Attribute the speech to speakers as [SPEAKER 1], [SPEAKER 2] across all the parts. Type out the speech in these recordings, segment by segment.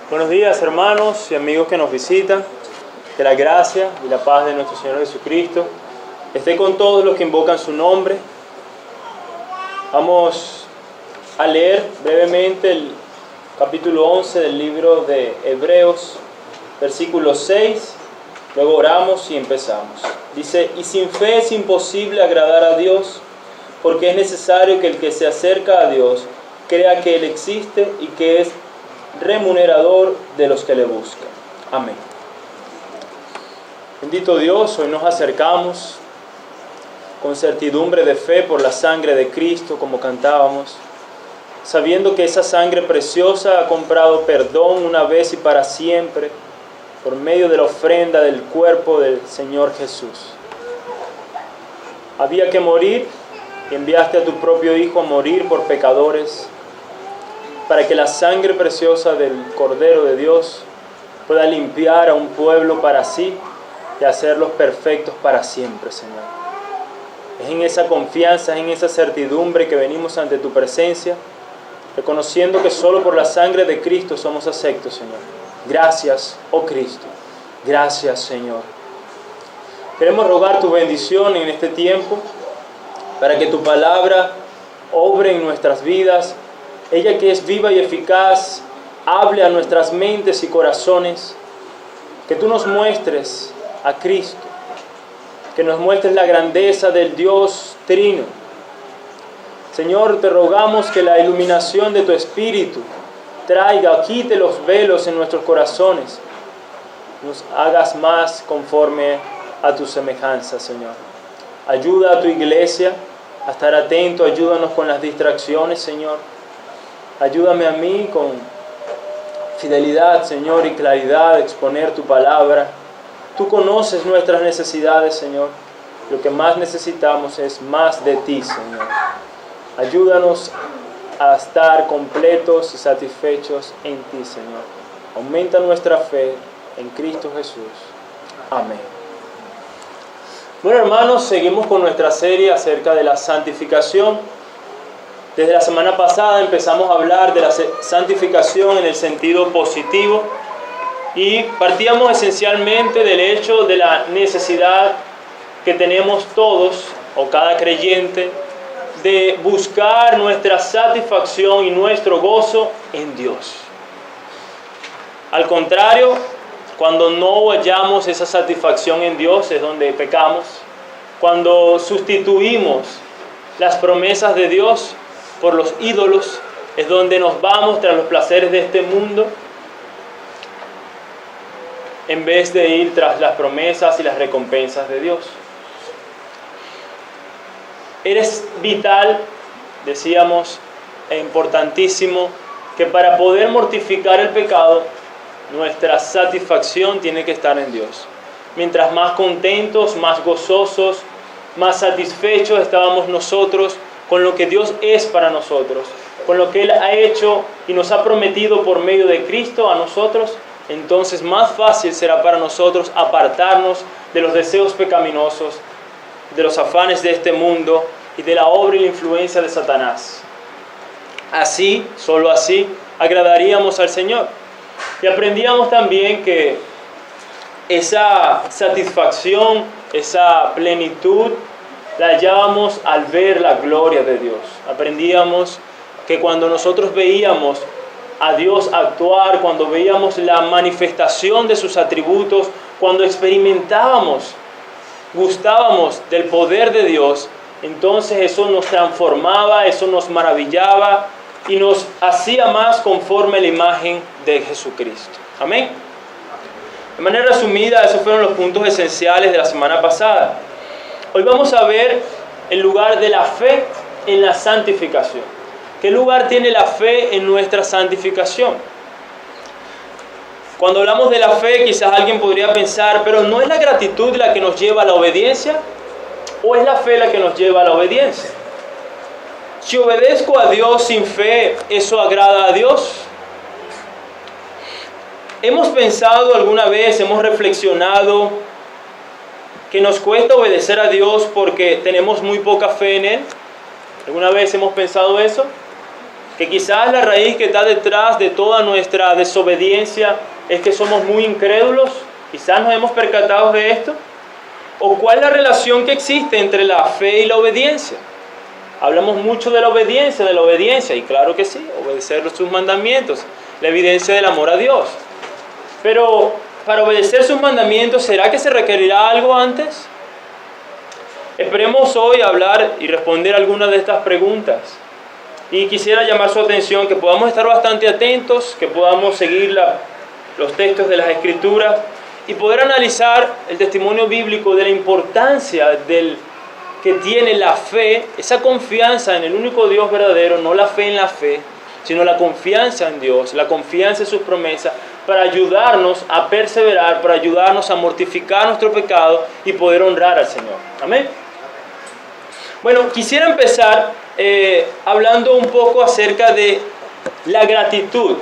[SPEAKER 1] Buenos días, hermanos y amigos que nos visitan. Que la gracia y la paz de nuestro Señor Jesucristo esté con todos los que invocan su nombre. Vamos a leer brevemente el capítulo 11 del libro de Hebreos, versículo 6. Luego oramos y empezamos. Dice: y sin fe es imposible agradar a Dios, porque es necesario que el que se acerca a Dios crea que Él existe y que es remunerador de los que le buscan. Amén. Bendito Dios, hoy nos acercamos con certidumbre de fe por la sangre de Cristo, como cantábamos, sabiendo que esa sangre preciosa ha comprado perdón una vez y para siempre por medio de la ofrenda del cuerpo del Señor Jesús. Había que morir y enviaste a tu propio Hijo a morir por pecadores, para que la sangre preciosa del Cordero de Dios pueda limpiar a un pueblo para sí y hacerlos perfectos para siempre, Señor. Es en esa confianza, es en esa certidumbre que venimos ante tu presencia, reconociendo que solo por la sangre de Cristo somos aceptos, Señor. Gracias, oh Cristo. Gracias, Señor. Queremos rogar tu bendición en este tiempo, para que tu palabra obre en nuestras vidas. Ella que es viva y eficaz, hable a nuestras mentes y corazones. Que tú nos muestres a Cristo, que nos muestres la grandeza del Dios Trino. Señor, te rogamos que la iluminación de tu Espíritu quite los velos en nuestros corazones, nos hagas más conforme a tu semejanza, Señor. Ayuda a tu iglesia a estar atento, ayúdanos con las distracciones, Señor. Ayúdame a mí con fidelidad, Señor, y claridad a exponer tu palabra. Tú conoces nuestras necesidades, Señor. Lo que más necesitamos es más de ti, Señor. Ayúdanos a estar completos y satisfechos en ti, Señor. Aumenta nuestra fe en Cristo Jesús. Amén. Bueno, hermanos, seguimos con nuestra serie acerca de la santificación. Desde la semana pasada empezamos a hablar de la santificación en el sentido positivo y partíamos esencialmente del hecho de la necesidad que tenemos todos o cada creyente de buscar nuestra satisfacción y nuestro gozo en Dios. Al contrario, cuando no hallamos esa satisfacción en Dios es donde pecamos. Cuando sustituimos las promesas de Dios por los ídolos, es donde nos vamos tras los placeres de este mundo, en vez de ir tras las promesas y las recompensas de Dios. Es vital, decíamos, e importantísimo, que para poder mortificar el pecado, nuestra satisfacción tiene que estar en Dios. Mientras más contentos, más gozosos, más satisfechos estábamos nosotros con lo que Dios es para nosotros, con lo que Él ha hecho y nos ha prometido por medio de Cristo a nosotros, entonces más fácil será para nosotros apartarnos de los deseos pecaminosos, de los afanes de este mundo y de la obra y la influencia de Satanás. Así, solo así, agradaríamos al Señor. Y aprendíamos también que esa satisfacción, esa plenitud, la hallábamos al ver la gloria de Dios. Aprendíamos que cuando nosotros veíamos a Dios actuar, cuando veíamos la manifestación de sus atributos, cuando experimentábamos, gustábamos del poder de Dios, entonces eso nos transformaba, eso nos maravillaba y nos hacía más conforme a la imagen de Jesucristo. Amén. De manera resumida, esos fueron los puntos esenciales de la semana pasada. Hoy vamos a ver el lugar de la fe en la santificación. ¿Qué lugar tiene la fe en nuestra santificación? Cuando hablamos de la fe, quizás alguien podría pensar, pero ¿no es la gratitud la que nos lleva a la obediencia? ¿O es la fe la que nos lleva a la obediencia? Si obedezco a Dios sin fe, ¿eso agrada a Dios? ¿Hemos pensado alguna vez, hemos reflexionado que nos cuesta obedecer a Dios porque tenemos muy poca fe en Él? ¿Alguna vez hemos pensado eso? Que quizás la raíz que está detrás de toda nuestra desobediencia es que somos muy incrédulos. Quizás nos hemos percatado de esto. ¿O cuál es la relación que existe entre la fe y la obediencia? Hablamos mucho de la obediencia, y claro que sí, obedecer sus mandamientos, la evidencia del amor a Dios. Pero para obedecer sus mandamientos, ¿será que se requerirá algo antes? Esperemos hoy hablar y responder algunas de estas preguntas. Y quisiera llamar su atención que podamos estar bastante atentos, que podamos seguir los textos de las Escrituras y poder analizar el testimonio bíblico de la importancia que tiene la fe, esa confianza en el único Dios verdadero, no la fe en la fe, sino la confianza en Dios, la confianza en sus promesas, para ayudarnos a perseverar, para ayudarnos a mortificar nuestro pecado y poder honrar al Señor. Amén. Bueno, quisiera empezar hablando un poco acerca de la gratitud.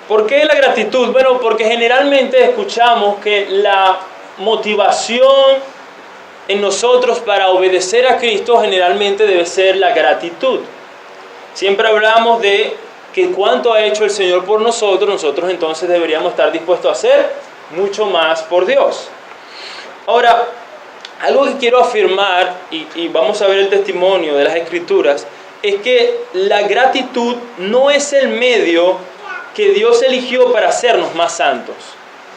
[SPEAKER 1] ¿Por qué la gratitud? Bueno, porque generalmente escuchamos que la motivación en nosotros para obedecer a Cristo generalmente debe ser la gratitud. Siempre hablamos de que cuánto ha hecho el Señor por nosotros, nosotros entonces deberíamos estar dispuestos a hacer mucho más por Dios. Ahora, algo que quiero afirmar, y vamos a ver el testimonio de las Escrituras, es que la gratitud no es el medio que Dios eligió para hacernos más santos.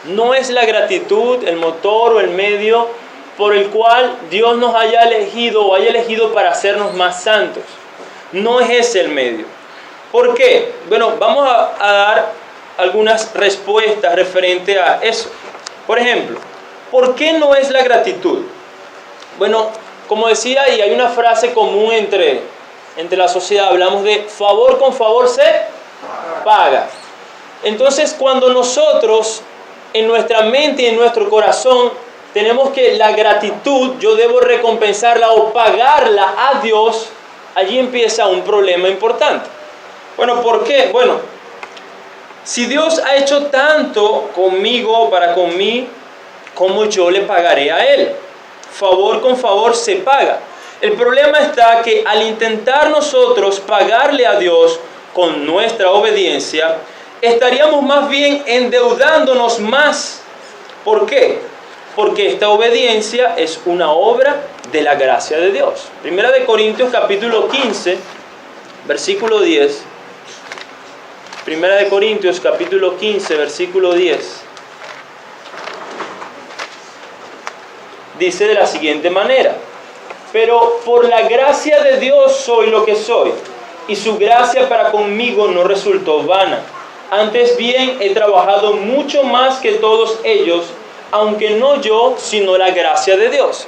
[SPEAKER 1] No es la gratitud el motor o el medio por el cual Dios nos haya elegido para hacernos más santos. No es ese el medio. ¿Por qué? Bueno, vamos a dar algunas respuestas referente a eso. Por ejemplo, ¿por qué no es la gratitud? Bueno, como decía, y hay una frase común entre la sociedad, hablamos de favor con favor se paga. Entonces, cuando nosotros en nuestra mente y en nuestro corazón tenemos que la gratitud, yo debo recompensarla o pagarla a Dios, allí empieza un problema importante. Bueno, ¿por qué? Bueno, si Dios ha hecho tanto conmigo, para con mí, ¿cómo yo le pagaré a Él? Favor con favor se paga. El problema está que al intentar nosotros pagarle a Dios con nuestra obediencia, estaríamos más bien endeudándonos más. ¿Por qué? Porque esta obediencia es una obra de la gracia de Dios. Primera de Corintios capítulo 15, versículo 10. Primera de Corintios capítulo 15, versículo 10. Dice de la siguiente manera: pero por la gracia de Dios soy lo que soy, y su gracia para conmigo no resultó vana. Antes bien he trabajado mucho más que todos ellos, aunque no yo, sino la gracia de Dios.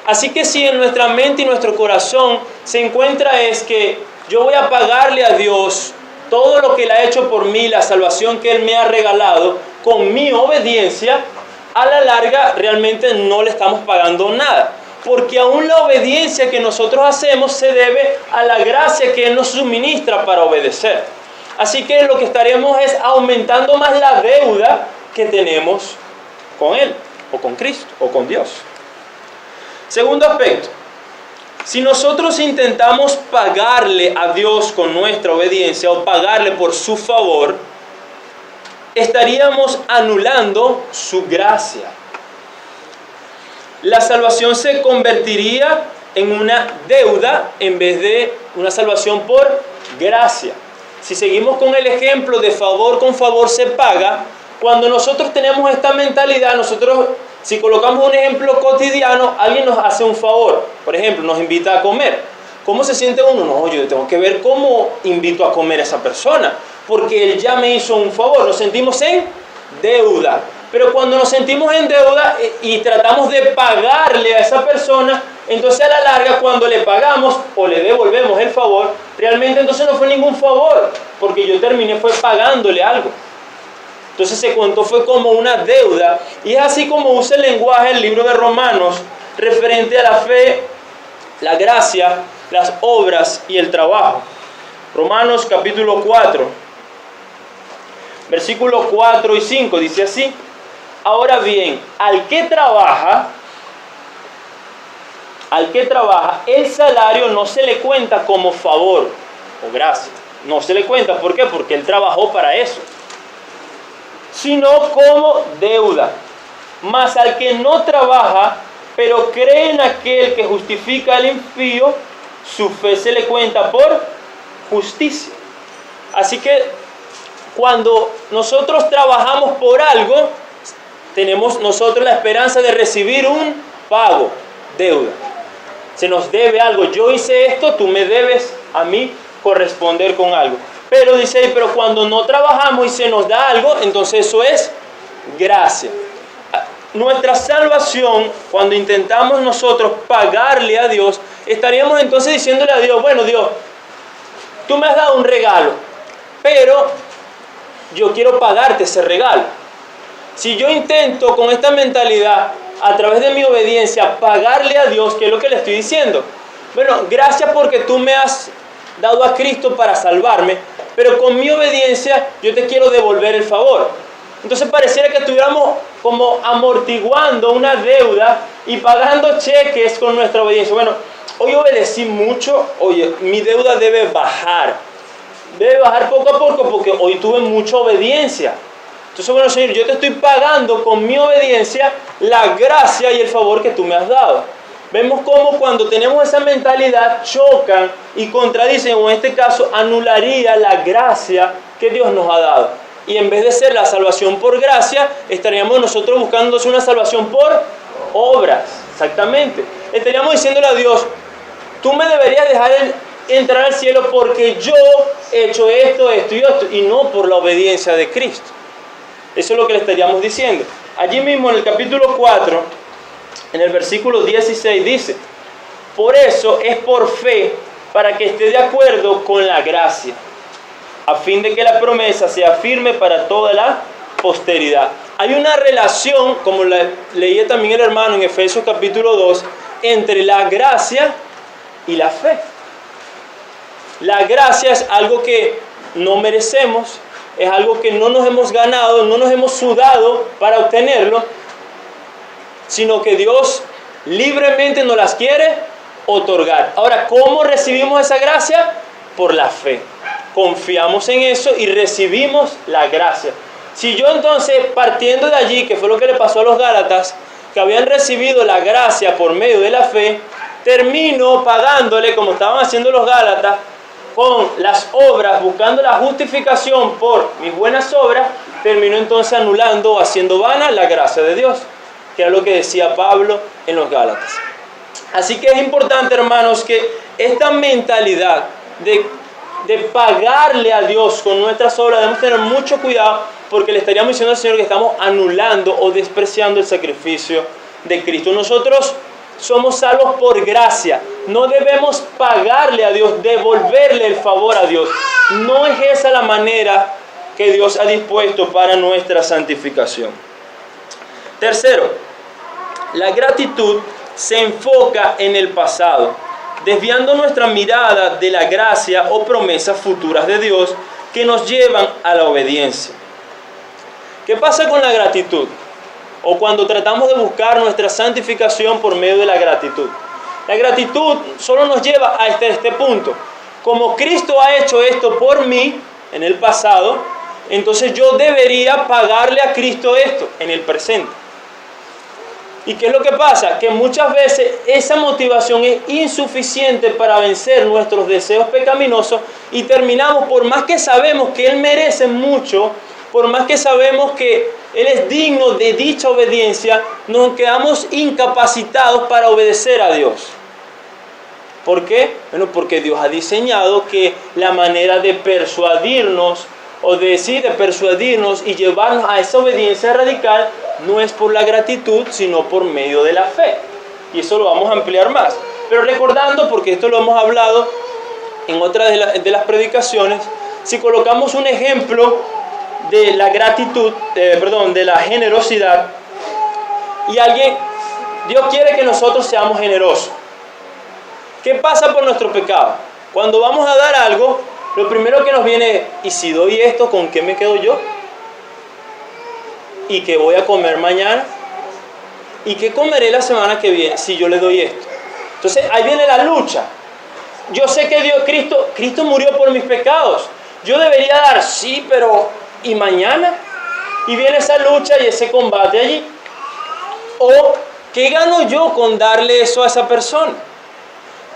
[SPEAKER 1] Así que si en nuestra mente y nuestro corazón se encuentra es que yo voy a pagarle a Dios todo lo que Él ha hecho por mí, la salvación que Él me ha regalado, con mi obediencia, a la larga realmente no le estamos pagando nada. Porque aún la obediencia que nosotros hacemos se debe a la gracia que Él nos suministra para obedecer. Así que lo que estaremos es aumentando más la deuda que tenemos con Él, o con Cristo, o con Dios. Segundo aspecto, si nosotros intentamos pagarle a Dios con nuestra obediencia o pagarle por su favor, estaríamos anulando su gracia. La salvación se convertiría en una deuda en vez de una salvación por gracia. Si seguimos con el ejemplo de favor con favor se paga, cuando nosotros tenemos esta mentalidad, nosotros, si colocamos un ejemplo cotidiano, alguien nos hace un favor, por ejemplo, nos invita a comer. ¿Cómo se siente uno? No, yo tengo que ver cómo invito a comer a esa persona, porque él ya me hizo un favor. Nos sentimos en deuda. Pero cuando nos sentimos en deuda y tratamos de pagarle a esa persona, entonces a la larga cuando le pagamos o le devolvemos el favor, realmente entonces no fue ningún favor, porque yo terminé fue pagándole algo. Entonces se contó fue como una deuda, y es así como usa el lenguaje el libro de Romanos referente a la fe, la gracia, las obras y el trabajo. Romanos capítulo 4, versículos 4 y 5 dice así: ahora bien, al que trabaja, el salario no se le cuenta como favor, o gracia. No se le cuenta, ¿por qué? Porque él trabajó para eso. Sino como deuda. Mas al que no trabaja, pero cree en aquel que justifica al impío, su fe se le cuenta por justicia. Así que cuando nosotros trabajamos por algo, tenemos nosotros la esperanza de recibir un pago, deuda. Se nos debe algo. Yo hice esto, tú me debes a mí corresponder con algo. Pero dice ahí, pero cuando no trabajamos y se nos da algo, entonces eso es gracia. Nuestra salvación, cuando intentamos nosotros pagarle a Dios, estaríamos entonces diciéndole a Dios, bueno Dios, tú me has dado un regalo, pero yo quiero pagarte ese regalo. Si yo intento con esta mentalidad, a través de mi obediencia, pagarle a Dios, ¿qué es lo que le estoy diciendo? Bueno, gracias porque tú me has dado a Cristo para salvarme, pero con mi obediencia yo te quiero devolver el favor. Entonces pareciera que estuviéramos como amortiguando una deuda y pagando cheques con nuestra obediencia. Bueno, hoy obedecí mucho, oye, mi deuda debe bajar. Debe bajar poco a poco porque hoy tuve mucha obediencia. Entonces, bueno, Señor, yo te estoy pagando con mi obediencia la gracia y el favor que tú me has dado. Vemos cómo cuando tenemos esa mentalidad chocan y contradicen, o en este caso anularía la gracia que Dios nos ha dado. Y en vez de ser la salvación por gracia, estaríamos nosotros buscando una salvación por obras. Exactamente. Estaríamos diciéndole a Dios, tú me deberías dejar entrar al cielo porque yo he hecho esto, esto y esto, y no por la obediencia de Cristo. Eso es lo que le estaríamos diciendo. Allí mismo en el capítulo 4, en el versículo 16 dice, por eso es por fe, para que esté de acuerdo con la gracia, a fin de que la promesa sea firme para toda la posteridad. Hay una relación, como leía también el hermano en Efesios capítulo 2, entre la gracia y la fe. La gracia es algo que no merecemos, es algo que no nos hemos ganado, no nos hemos sudado para obtenerlo, sino que Dios libremente nos las quiere otorgar. Ahora, ¿cómo recibimos esa gracia? Por la fe. Confiamos en eso y recibimos la gracia. Si yo entonces, partiendo de allí, que fue lo que le pasó a los Gálatas, que habían recibido la gracia por medio de la fe, termino pagándole, como estaban haciendo los Gálatas, con las obras, buscando la justificación por mis buenas obras, termino entonces anulando o haciendo vana la gracia de Dios, que era lo que decía Pablo en los Gálatas. Así que es importante, hermanos, que esta mentalidad de pagarle a Dios con nuestras obras, debemos tener mucho cuidado, porque le estaríamos diciendo al Señor que estamos anulando o despreciando el sacrificio de Cristo. Nosotros somos salvos por gracia. No debemos pagarle a Dios, devolverle el favor a Dios. No es esa la manera que Dios ha dispuesto para nuestra santificación. Tercero, la gratitud se enfoca en el pasado, desviando nuestra mirada de la gracia o promesas futuras de Dios que nos llevan a la obediencia. ¿Qué pasa con la gratitud? O cuando tratamos de buscar nuestra santificación por medio de la gratitud. La gratitud solo nos lleva a este punto. Como Cristo ha hecho esto por mí en el pasado, entonces yo debería pagarle a Cristo esto en el presente. ¿Y qué es lo que pasa? Que muchas veces esa motivación es insuficiente para vencer nuestros deseos pecaminosos y terminamos, por más que sabemos que Él merece mucho, por más que sabemos que Él es digno de dicha obediencia, nos quedamos incapacitados para obedecer a Dios. ¿Por qué? Bueno, porque Dios ha diseñado que la manera de persuadirnos o de persuadirnos y llevarnos a esa obediencia radical no es por la gratitud, sino por medio de la fe. Y eso lo vamos a ampliar más. Pero recordando, porque esto lo hemos hablado en otra de las predicaciones, si colocamos un ejemplo de la gratitud, de la generosidad, y Dios quiere que nosotros seamos generosos. ¿Qué pasa por nuestro pecado? Cuando vamos a dar algo, lo primero que nos viene es, ¿y si doy esto, con qué me quedo yo? ¿Y qué voy a comer mañana? ¿Y qué comeré la semana que viene si yo le doy esto? Entonces ahí viene la lucha. yo sé que Cristo murió por mis pecados. Yo debería dar, sí, pero ¿y mañana? Y viene esa lucha y ese combate allí. ¿O qué gano yo con darle eso a esa persona?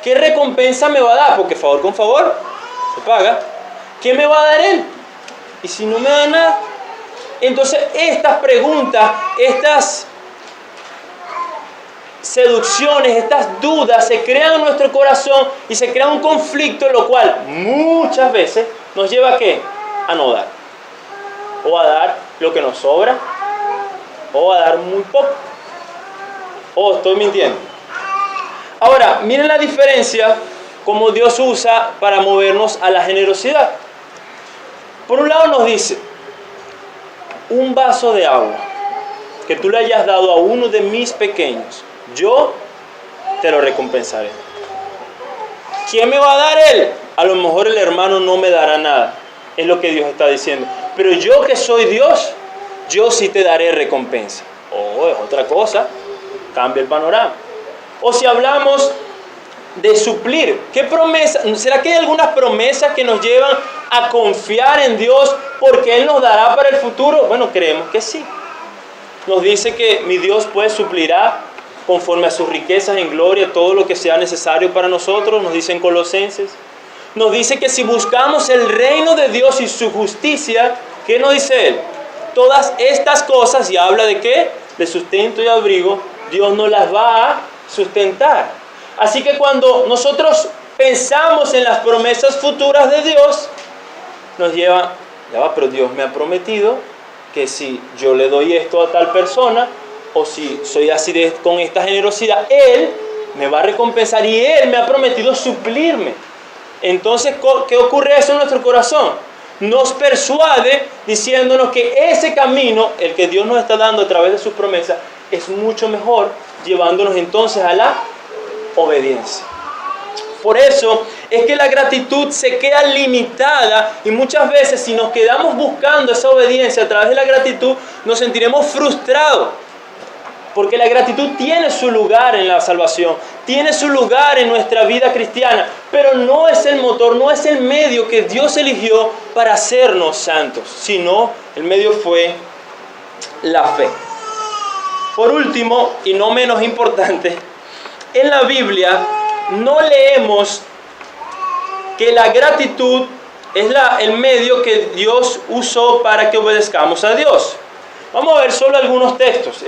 [SPEAKER 1] ¿Qué recompensa me va a dar? Porque favor con favor se paga. ¿Qué me va a dar él? ¿Y si no me da nada? Entonces estas preguntas, estas seducciones, estas dudas se crean en nuestro corazón y se crea un conflicto, lo cual muchas veces nos lleva a ¿qué? A no dar. O a dar lo que nos sobra, o a dar muy poco. O estoy mintiendo. Ahora, miren la diferencia como Dios usa para movernos a la generosidad. Por un lado nos dice, un vaso de agua que tú le hayas dado a uno de mis pequeños, yo te lo recompensaré. ¿Quién me va a dar él? A lo mejor el hermano no me dará nada. Es lo que Dios está diciendo. Pero yo que soy Dios, yo sí te daré recompensa. Oh, es otra cosa. Cambia el panorama. O si hablamos de suplir, ¿qué promesa? ¿Será que hay algunas promesas que nos llevan a confiar en Dios porque Él nos dará para el futuro? Bueno, creemos que sí. Nos dice que mi Dios pues suplirá conforme a sus riquezas en gloria todo lo que sea necesario para nosotros, nos dice en Colosenses. Nos dice que si buscamos el reino de Dios y su justicia, ¿qué nos dice Él? Todas estas cosas, y habla de ¿qué? De sustento y abrigo, Dios nos las va a sustentar. Así que cuando nosotros pensamos en las promesas futuras de Dios, nos lleva, ya va, pero Dios me ha prometido que si yo le doy esto a tal persona, o si soy así con esta generosidad, Él me va a recompensar y Él me ha prometido suplirme. Entonces, ¿qué ocurre eso en nuestro corazón? Nos persuade diciéndonos que ese camino, el que Dios nos está dando a través de sus promesas, es mucho mejor, llevándonos entonces a la obediencia. Por eso es que la gratitud se queda limitada y muchas veces si nos quedamos buscando esa obediencia a través de la gratitud, nos sentiremos frustrados. Porque la gratitud tiene su lugar en la salvación, tiene su lugar en nuestra vida cristiana, pero no es el motor, no es el medio que Dios eligió para hacernos santos, sino el medio fue la fe. Por último, y no menos importante, en la Biblia no leemos que la gratitud es el medio que Dios usó para que obedezcamos a Dios. Vamos a ver solo algunos textos.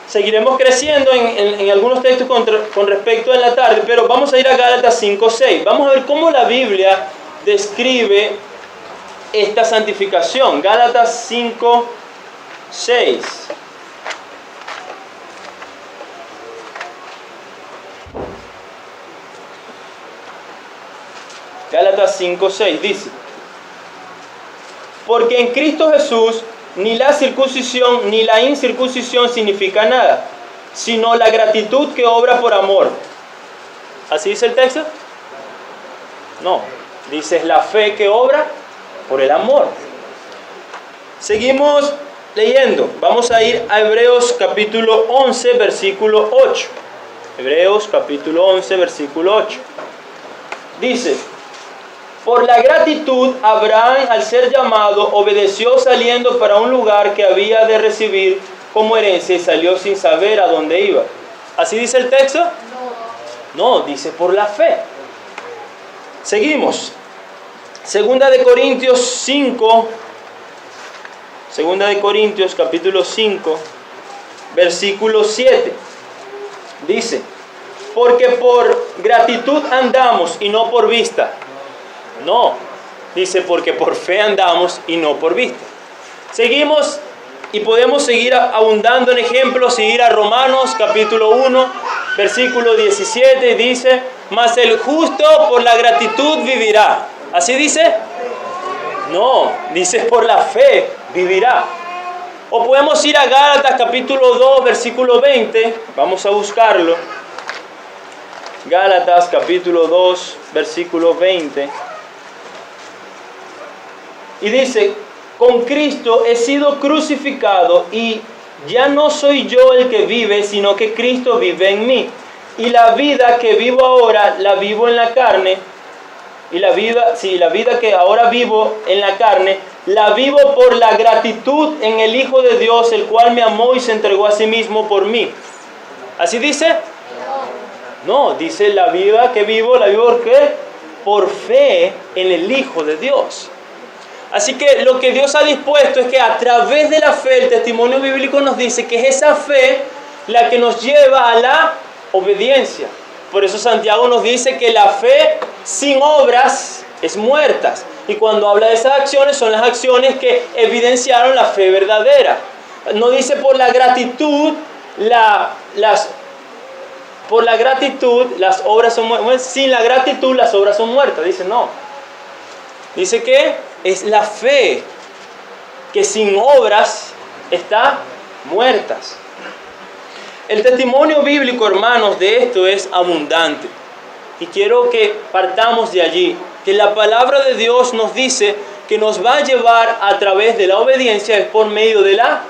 [SPEAKER 1] Seguiremos creciendo en algunos textos con respecto a la tarde, pero vamos a ir a Gálatas 5:6. Vamos a ver cómo la Biblia describe esta santificación. Gálatas 5:6. Gálatas 5:6 dice: porque en Cristo Jesús ni la circuncisión ni la incircuncisión significa nada, sino la gratitud que obra por amor. ¿Así dice el texto? No, dice la fe que obra por el amor. Seguimos leyendo. Vamos a ir a Hebreos capítulo 11, versículo 8. Hebreos capítulo 11, versículo 8. Dice: por la gratitud, Abraham, al ser llamado, obedeció saliendo para un lugar que había de recibir como herencia y salió sin saber a dónde iba. ¿Así dice el texto? No, dice por la fe. Seguimos. Segunda de Corintios capítulo 5, versículo 7. Dice: porque por gratitud andamos y no por vista. No, dice porque por fe andamos y no por vista. Seguimos y podemos seguir abundando en ejemplos y ir a Romanos capítulo 1, versículo 17, dice: mas el justo por la gratitud vivirá. ¿Así dice? No, dice por la fe vivirá. O podemos ir a Gálatas capítulo 2, versículo 20, vamos a buscarlo. Gálatas capítulo 2, versículo 20. Y dice: con Cristo he sido crucificado y ya no soy yo el que vive, sino que Cristo vive en mí. y la vida que vivo ahora, la vivo en la carne, y la vida que ahora vivo en la carne, la vivo por la gratitud en el Hijo de Dios, el cual me amó y se entregó a sí mismo por mí. ¿Así dice? No, dice la vida que vivo, ¿la vivo por qué? Por fe en el Hijo de Dios. Así que lo que Dios ha dispuesto es que a través de la fe, el testimonio bíblico nos dice que es esa fe la que nos lleva a la obediencia. Por eso Santiago nos dice que la fe sin obras es muerta. Y cuando habla de esas acciones, son las acciones que evidenciaron la fe verdadera. No dice por la gratitud, las obras son muertas. Sin la gratitud, las obras son muertas. Dice no. Dice que es la fe que sin obras está muertas. El testimonio bíblico, hermanos, de esto es abundante. Y quiero que partamos de allí, que la palabra de Dios nos dice que nos va a llevar a través de la obediencia es por medio de la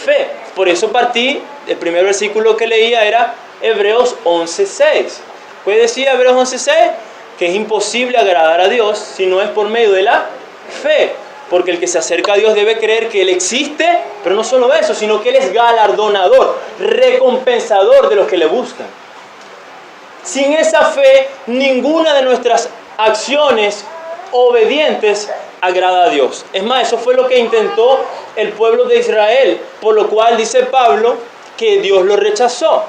[SPEAKER 1] fe. Por eso partí, el primer versículo que leía era Hebreos 11:6. ¿Puede decir Hebreos 11:6? Que es imposible agradar a Dios si no es por medio de la fe. Porque el que se acerca a Dios debe creer que Él existe, pero no solo eso, sino que Él es galardonador, recompensador de los que le buscan. Sin esa fe, ninguna de nuestras acciones obedientes agrada a Dios. Es más, eso fue lo que intentó el pueblo de Israel, por lo cual dice Pablo que Dios lo rechazó.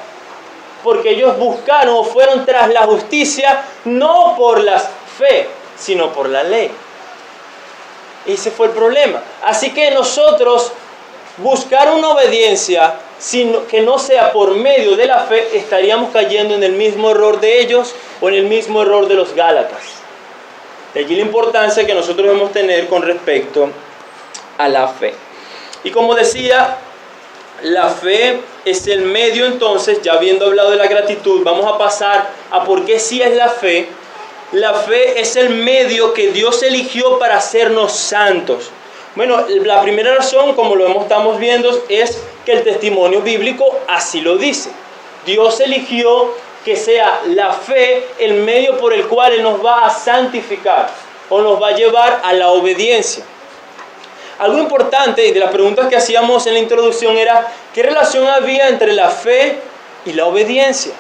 [SPEAKER 1] Porque ellos buscaron o fueron tras la justicia, no por la fe, sino por la ley. Ese fue el problema. Así que nosotros buscar una obediencia que no sea por medio de la fe, estaríamos cayendo en el mismo error de ellos o en el mismo error de los Gálatas. De allí la importancia que nosotros debemos tener con respecto a la fe. Y como decía, la fe es el medio. Entonces, ya habiendo hablado de la gratitud, vamos a pasar a por qué sí es la fe. La fe es el medio que Dios eligió para hacernos santos. Bueno, la primera razón, como lo estamos viendo, es que el testimonio bíblico así lo dice. Dios eligió que sea la fe el medio por el cual Él nos va a santificar o nos va a llevar a la obediencia. Algo importante, y de las preguntas que hacíamos en la introducción, era ¿qué relación había entre la fe y la obediencia?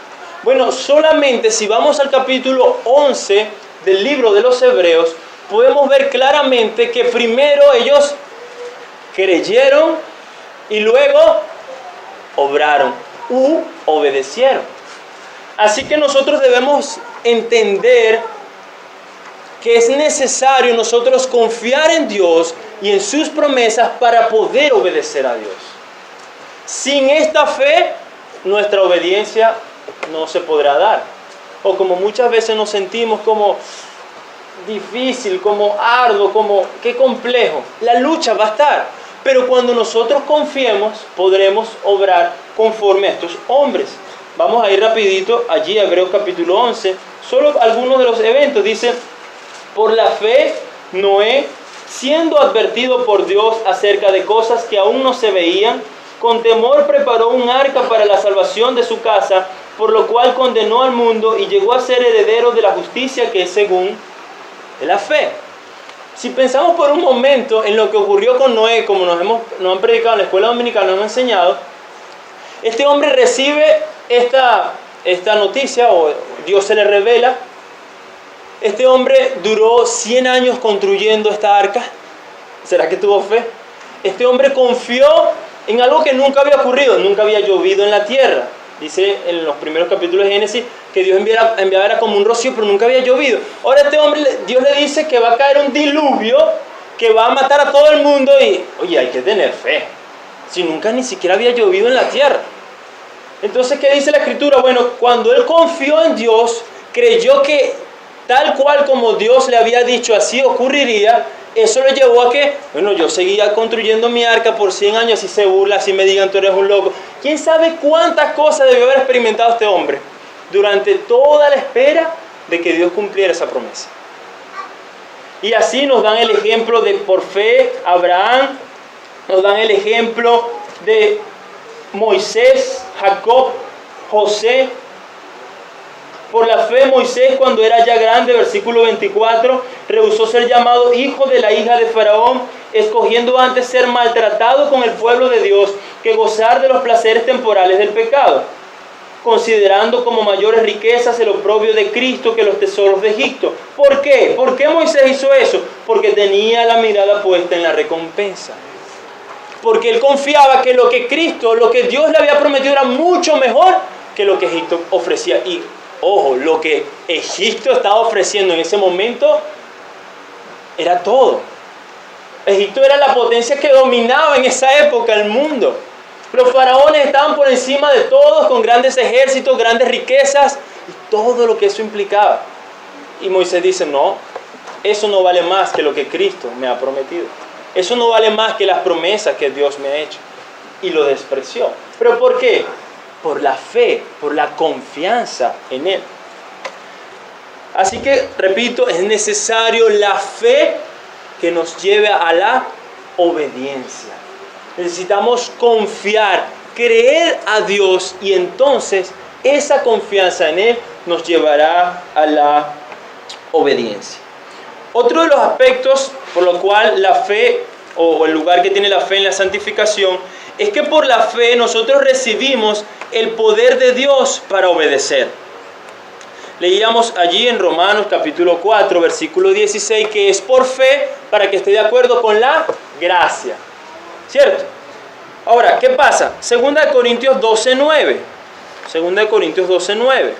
[SPEAKER 1] Bueno, solamente si vamos al capítulo 11 del libro de los Hebreos, podemos ver claramente que primero ellos creyeron y luego obraron u obedecieron. Así que nosotros debemos entender que es necesario nosotros confiar en Dios y en sus promesas para poder obedecer a Dios. Sin esta fe, nuestra obediencia no se podrá dar. O como muchas veces nos sentimos como difícil, como arduo, como qué complejo. La lucha va a estar. Pero cuando nosotros confiemos, podremos obrar conforme a estos hombres. Vamos a ir rapidito allí a Hebreos capítulo 11. Solo algunos de los eventos. Dice, por la fe, Noé, siendo advertido por Dios acerca de cosas que aún no se veían, con temor preparó un arca para la salvación de su casa, por lo cual condenó al mundo y llegó a ser heredero de la justicia que es según la fe. Si pensamos por un momento en lo que ocurrió con Noé, como nos han predicado en la escuela dominical, nos han enseñado, este hombre recibe esta noticia, o Dios se le revela. Este hombre duró 100 años construyendo esta arca. ¿Será que tuvo fe? Este hombre confió en algo que nunca había ocurrido, nunca había llovido en la tierra. Dice en los primeros capítulos de Génesis que Dios enviaba como un rocío, pero nunca había llovido. Ahora este hombre, Dios le dice que va a caer un diluvio que va a matar a todo el mundo y, oye, hay que tener fe. Si nunca ni siquiera había llovido en la tierra. Entonces, ¿qué dice la Escritura? Bueno, cuando él confió en Dios, creyó que tal cual como Dios le había dicho así ocurriría. Eso lo llevó a que, bueno, yo seguía construyendo mi arca por 100 años, así se burla, así me digan tú eres un loco. ¿Quién sabe cuántas cosas debió haber experimentado este hombre durante toda la espera de que Dios cumpliera esa promesa? Y así nos dan el ejemplo de por fe Abraham, nos dan el ejemplo de Moisés, Jacob, José, Por la fe Moisés, cuando era ya grande, versículo 24, rehusó ser llamado hijo de la hija de Faraón, escogiendo antes ser maltratado con el pueblo de Dios que gozar de los placeres temporales del pecado, considerando como mayores riquezas el oprobio de Cristo que los tesoros de Egipto. ¿Por qué? ¿Por qué Moisés hizo eso? Porque tenía la mirada puesta en la recompensa. Porque él confiaba que lo que Cristo, lo que Dios le había prometido era mucho mejor que lo que Egipto ofrecía. Y ojo, lo que Egipto estaba ofreciendo en ese momento era todo. Egipto era la potencia que dominaba en esa época el mundo. Los faraones estaban por encima de todos, con grandes ejércitos, grandes riquezas y todo lo que eso implicaba. Y Moisés dice, no, eso no vale más que lo que Cristo me ha prometido. Eso no vale más que las promesas que Dios me ha hecho. Y lo despreció. ¿Pero por qué? Por la fe, por la confianza en Él. Así que, repito, es necesario la fe que nos lleve a la obediencia. Necesitamos confiar, creer a Dios y entonces esa confianza en Él nos llevará a la obediencia. Otro de los aspectos por lo cual la fe o el lugar que tiene la fe en la santificación es que por la fe nosotros recibimos el poder de Dios para obedecer. Leíamos allí en Romanos capítulo 4, versículo 16, que es por fe para que esté de acuerdo con la gracia. ¿Cierto? Ahora, ¿qué pasa? 2 Corintios 12:9. 2 Corintios 12:9.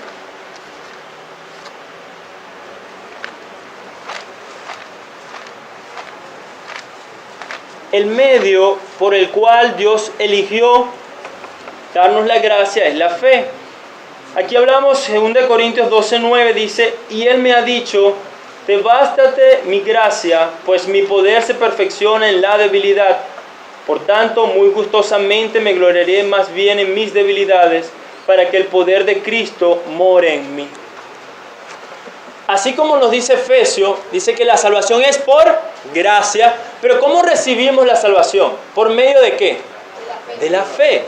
[SPEAKER 1] El medio por el cual Dios eligió darnos la gracia es la fe. Aquí hablamos, 2 Corintios 12:9 dice, y Él me ha dicho, te bástate mi gracia, pues mi poder se perfecciona en la debilidad. Por tanto, muy gustosamente me gloriaré más bien en mis debilidades, para que el poder de Cristo more en mí. Así como nos dice Efesios, dice que la salvación es por gracia, pero ¿cómo recibimos la salvación? ¿Por medio de qué? De la fe.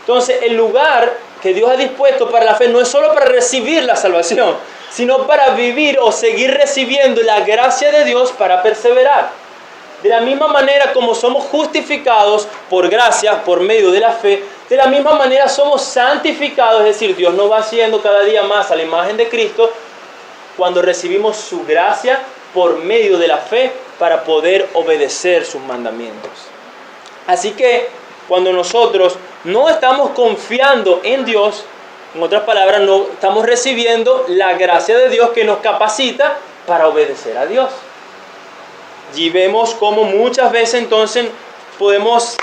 [SPEAKER 1] Entonces, el lugar que Dios ha dispuesto para la fe no es solo para recibir la salvación, sino para vivir o seguir recibiendo la gracia de Dios para perseverar. De la misma manera como somos justificados por gracia, por medio de la fe, de la misma manera somos santificados, es decir, Dios nos va haciendo cada día más a la imagen de Cristo cuando recibimos su gracia por medio de la fe para poder obedecer sus mandamientos. Así que cuando nosotros no estamos confiando en Dios, en otras palabras, no estamos recibiendo la gracia de Dios que nos capacita para obedecer a Dios. Y vemos cómo muchas veces entonces podemos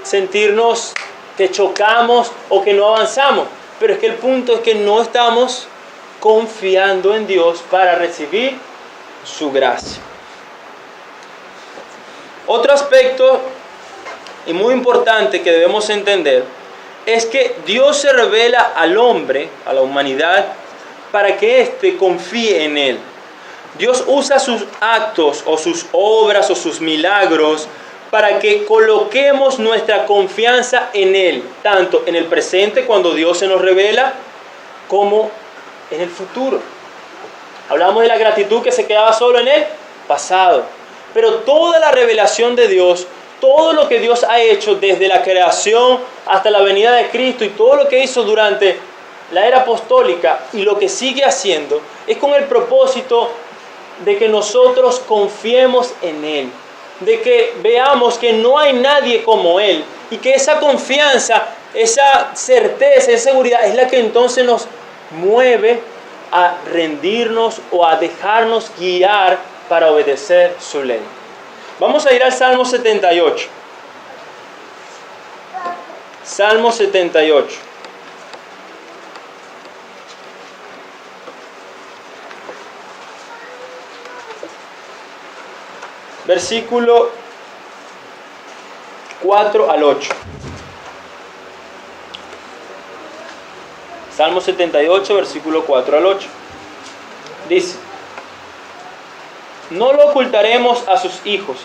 [SPEAKER 1] sentirnos que chocamos o que no avanzamos. Pero es que el punto es que no estamos confiando en Dios para recibir su gracia. Otro aspecto y muy importante que debemos entender es que Dios se revela al hombre, a la humanidad, para que éste confíe en Él. Dios usa sus actos o sus obras o sus milagros para que coloquemos nuestra confianza en Él, tanto en el presente cuando Dios se nos revela, como en el futuro. Hablamos de la gratitud que se quedaba solo en el pasado, pero toda la revelación de Dios, todo lo que Dios ha hecho desde la creación hasta la venida de Cristo y todo lo que hizo durante la era apostólica y lo que sigue haciendo, es con el propósito de que nosotros confiemos en Él, de que veamos que no hay nadie como Él y que esa confianza, esa certeza, esa seguridad es la que entonces nos mueve a rendirnos o a dejarnos guiar para obedecer su ley. Vamos a ir al Salmo 78. Salmo 78. Versículo 4 al 8. Salmo 78, versículo 4 al 8. Dice: no lo ocultaremos a sus hijos,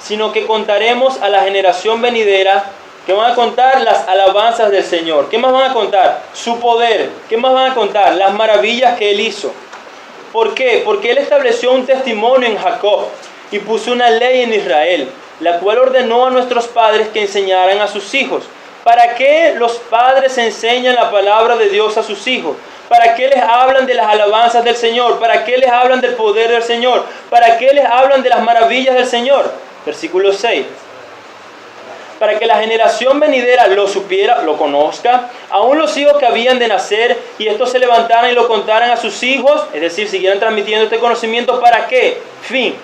[SPEAKER 1] sino que contaremos a la generación venidera ¿Qué van a contar? Las alabanzas del Señor. ¿Qué más van a contar? Su poder. ¿Qué más van a contar? Las maravillas que Él hizo. ¿Por qué? Porque Él estableció un testimonio en Jacob y puso una ley en Israel, la cual ordenó a nuestros padres que enseñaran a sus hijos. ¿Para qué los padres enseñan la palabra de Dios a sus hijos? ¿Para qué les hablan de las alabanzas del Señor? ¿Para qué les hablan del poder del Señor? ¿Para qué les hablan de las maravillas del Señor? Versículo 6. Para que la generación venidera lo supiera, lo conozca, aún los hijos que habían de nacer, y estos se levantaran y lo contaran a sus hijos, es decir, siguieran transmitiendo este conocimiento. ¿Para qué? Fin.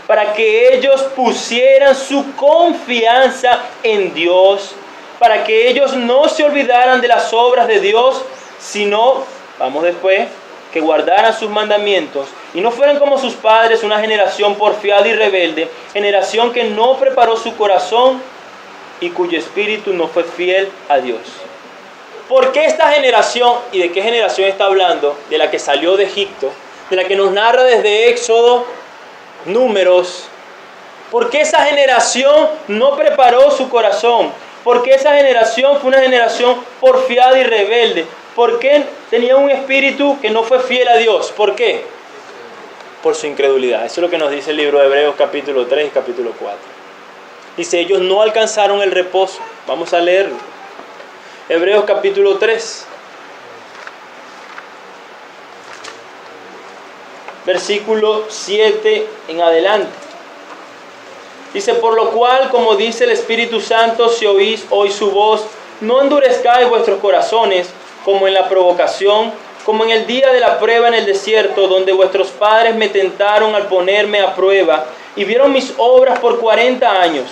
[SPEAKER 1] Para que ellos pusieran su confianza en Dios, para que ellos no se olvidaran de las obras de Dios, sino, vamos después, que guardaran sus mandamientos y no fueran como sus padres, una generación porfiada y rebelde, generación que no preparó su corazón y cuyo espíritu no fue fiel a Dios. ¿Por qué esta generación? ¿Y de qué generación está hablando? De la que salió de Egipto, de la que nos narra desde Éxodo, Números. ¿Por qué esa generación no preparó su corazón? ¿Por qué esa generación fue una generación porfiada y rebelde? ¿Por qué tenía un espíritu que no fue fiel a Dios? ¿Por qué? Por su incredulidad. Eso es lo que nos dice el libro de Hebreos capítulo 3 y capítulo 4. Dice, ellos no alcanzaron el reposo. Vamos a leerlo. Hebreos capítulo 3. Versículo 7 en adelante. Dice, por lo cual, como dice el Espíritu Santo, si oís hoy su voz, no endurezcáis vuestros corazones, como en la provocación, como en el día de la prueba en el desierto, donde vuestros padres me tentaron al ponerme a prueba, y vieron mis obras por 40 años.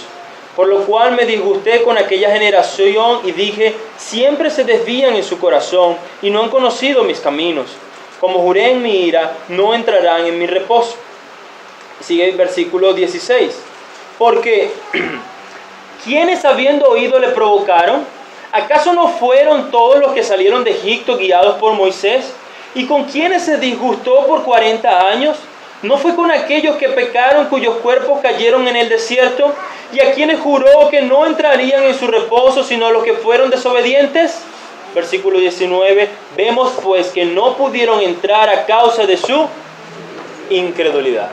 [SPEAKER 1] Por lo cual me disgusté con aquella generación y dije, siempre se desvían en su corazón y no han conocido mis caminos. Como juré en mi ira, no entrarán en mi reposo. Sigue el versículo 16. Porque, ¿quiénes habiendo oído le provocaron? ¿Acaso no fueron todos los que salieron de Egipto guiados por Moisés? ¿Y con quiénes se disgustó por 40 años? ¿No fue con aquellos que pecaron, cuyos cuerpos cayeron en el desierto? ¿Y a quienes juró que no entrarían en su reposo, sino a los que fueron desobedientes? Versículo 19. Vemos pues que no pudieron entrar a causa de su incredulidad.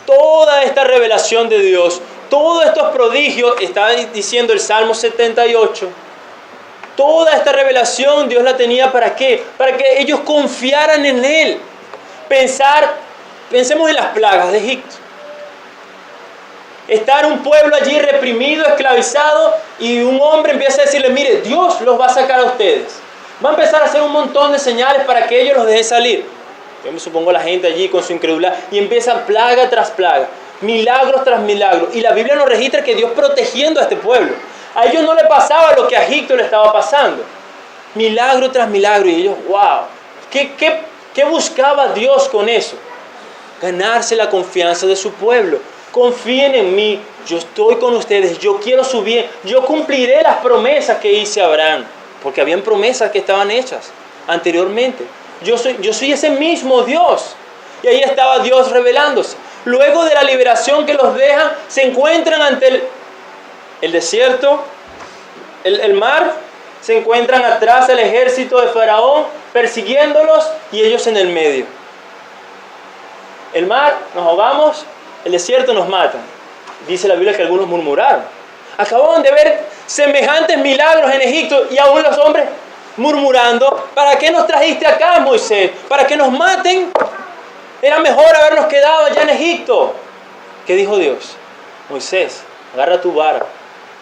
[SPEAKER 1] Toda esta revelación de Dios, todos estos prodigios, está diciendo el Salmo 78. Toda esta revelación Dios la tenía ¿para qué? Para que ellos confiaran en Él. Pensemos en las plagas de Egipto. Estar un pueblo allí reprimido, esclavizado, y un hombre empieza a decirle, mire, Dios los va a sacar a ustedes. Va a empezar a hacer un montón de señales para que ellos los dejen salir. Yo me supongo la gente allí con su incredulidad, y empiezan plaga tras plaga, milagros tras milagros. Y la Biblia nos registra que Dios protegiendo a este pueblo. A ellos no le pasaba lo que a Egipto le estaba pasando. Milagro tras milagro. Y ellos, wow, ¿qué buscaba Dios con eso? Ganarse la confianza de su pueblo. Confíen en mí, yo estoy con ustedes, yo quiero su bien, yo cumpliré las promesas que hice a Abraham, porque habían promesas que estaban hechas anteriormente. Yo soy ese mismo Dios. Y ahí estaba Dios revelándose. Luego de la liberación que los dejan, se encuentran ante el desierto, el mar, se encuentran atrás el ejército de Faraón persiguiéndolos y ellos en el medio. El mar, nos ahogamos. El desierto nos mata. Dice la Biblia que algunos murmuraron. Acababan de ver semejantes milagros en Egipto y aún los hombres murmurando. ¿Para qué nos trajiste acá, Moisés? ¿Para que nos maten? Era mejor habernos quedado allá en Egipto. ¿Qué dijo Dios? Moisés, agarra tu vara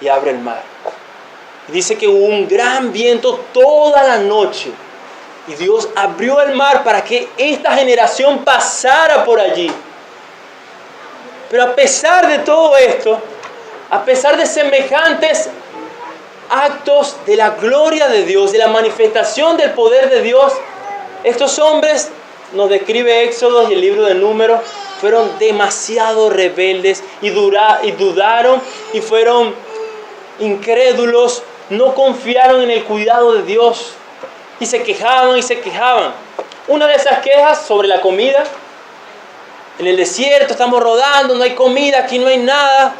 [SPEAKER 1] y abre el mar. Y dice que hubo un gran viento toda la noche. Y Dios abrió el mar para que esta generación pasara por allí. Pero a pesar de todo esto, a pesar de semejantes actos de la gloria de Dios, de la manifestación del poder de Dios, estos hombres, nos describe Éxodo y el libro de Números, fueron demasiado rebeldes y dudaron y fueron incrédulos, no confiaron en el cuidado de Dios y se quejaban y se quejaban. Una de esas quejas sobre la comida. En el desierto estamos rodando, no hay comida, aquí no hay nada.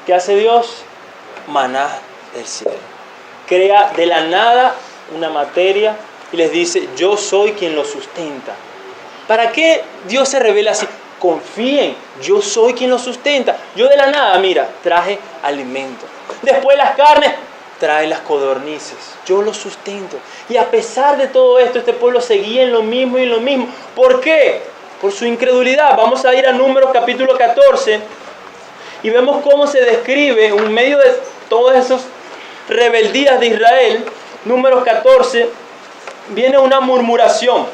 [SPEAKER 1] ¿Qué hace Dios? maná del cielo. Crea de la nada una materia y les dice, yo soy quien lo sustenta. ¿Para qué Dios se revela así? Confíen, yo soy quien lo sustenta. Yo de la nada, mira, traje alimento. Después las carnes, trae las codornices. Yo lo sustento. Y a pesar de todo esto, este pueblo seguía en lo mismo y en lo mismo. ¿Por qué? Por su incredulidad. Vamos a ir a Números capítulo 14 y vemos cómo se describe en medio de todas esas rebeldías de Israel. Números 14, viene una murmuración.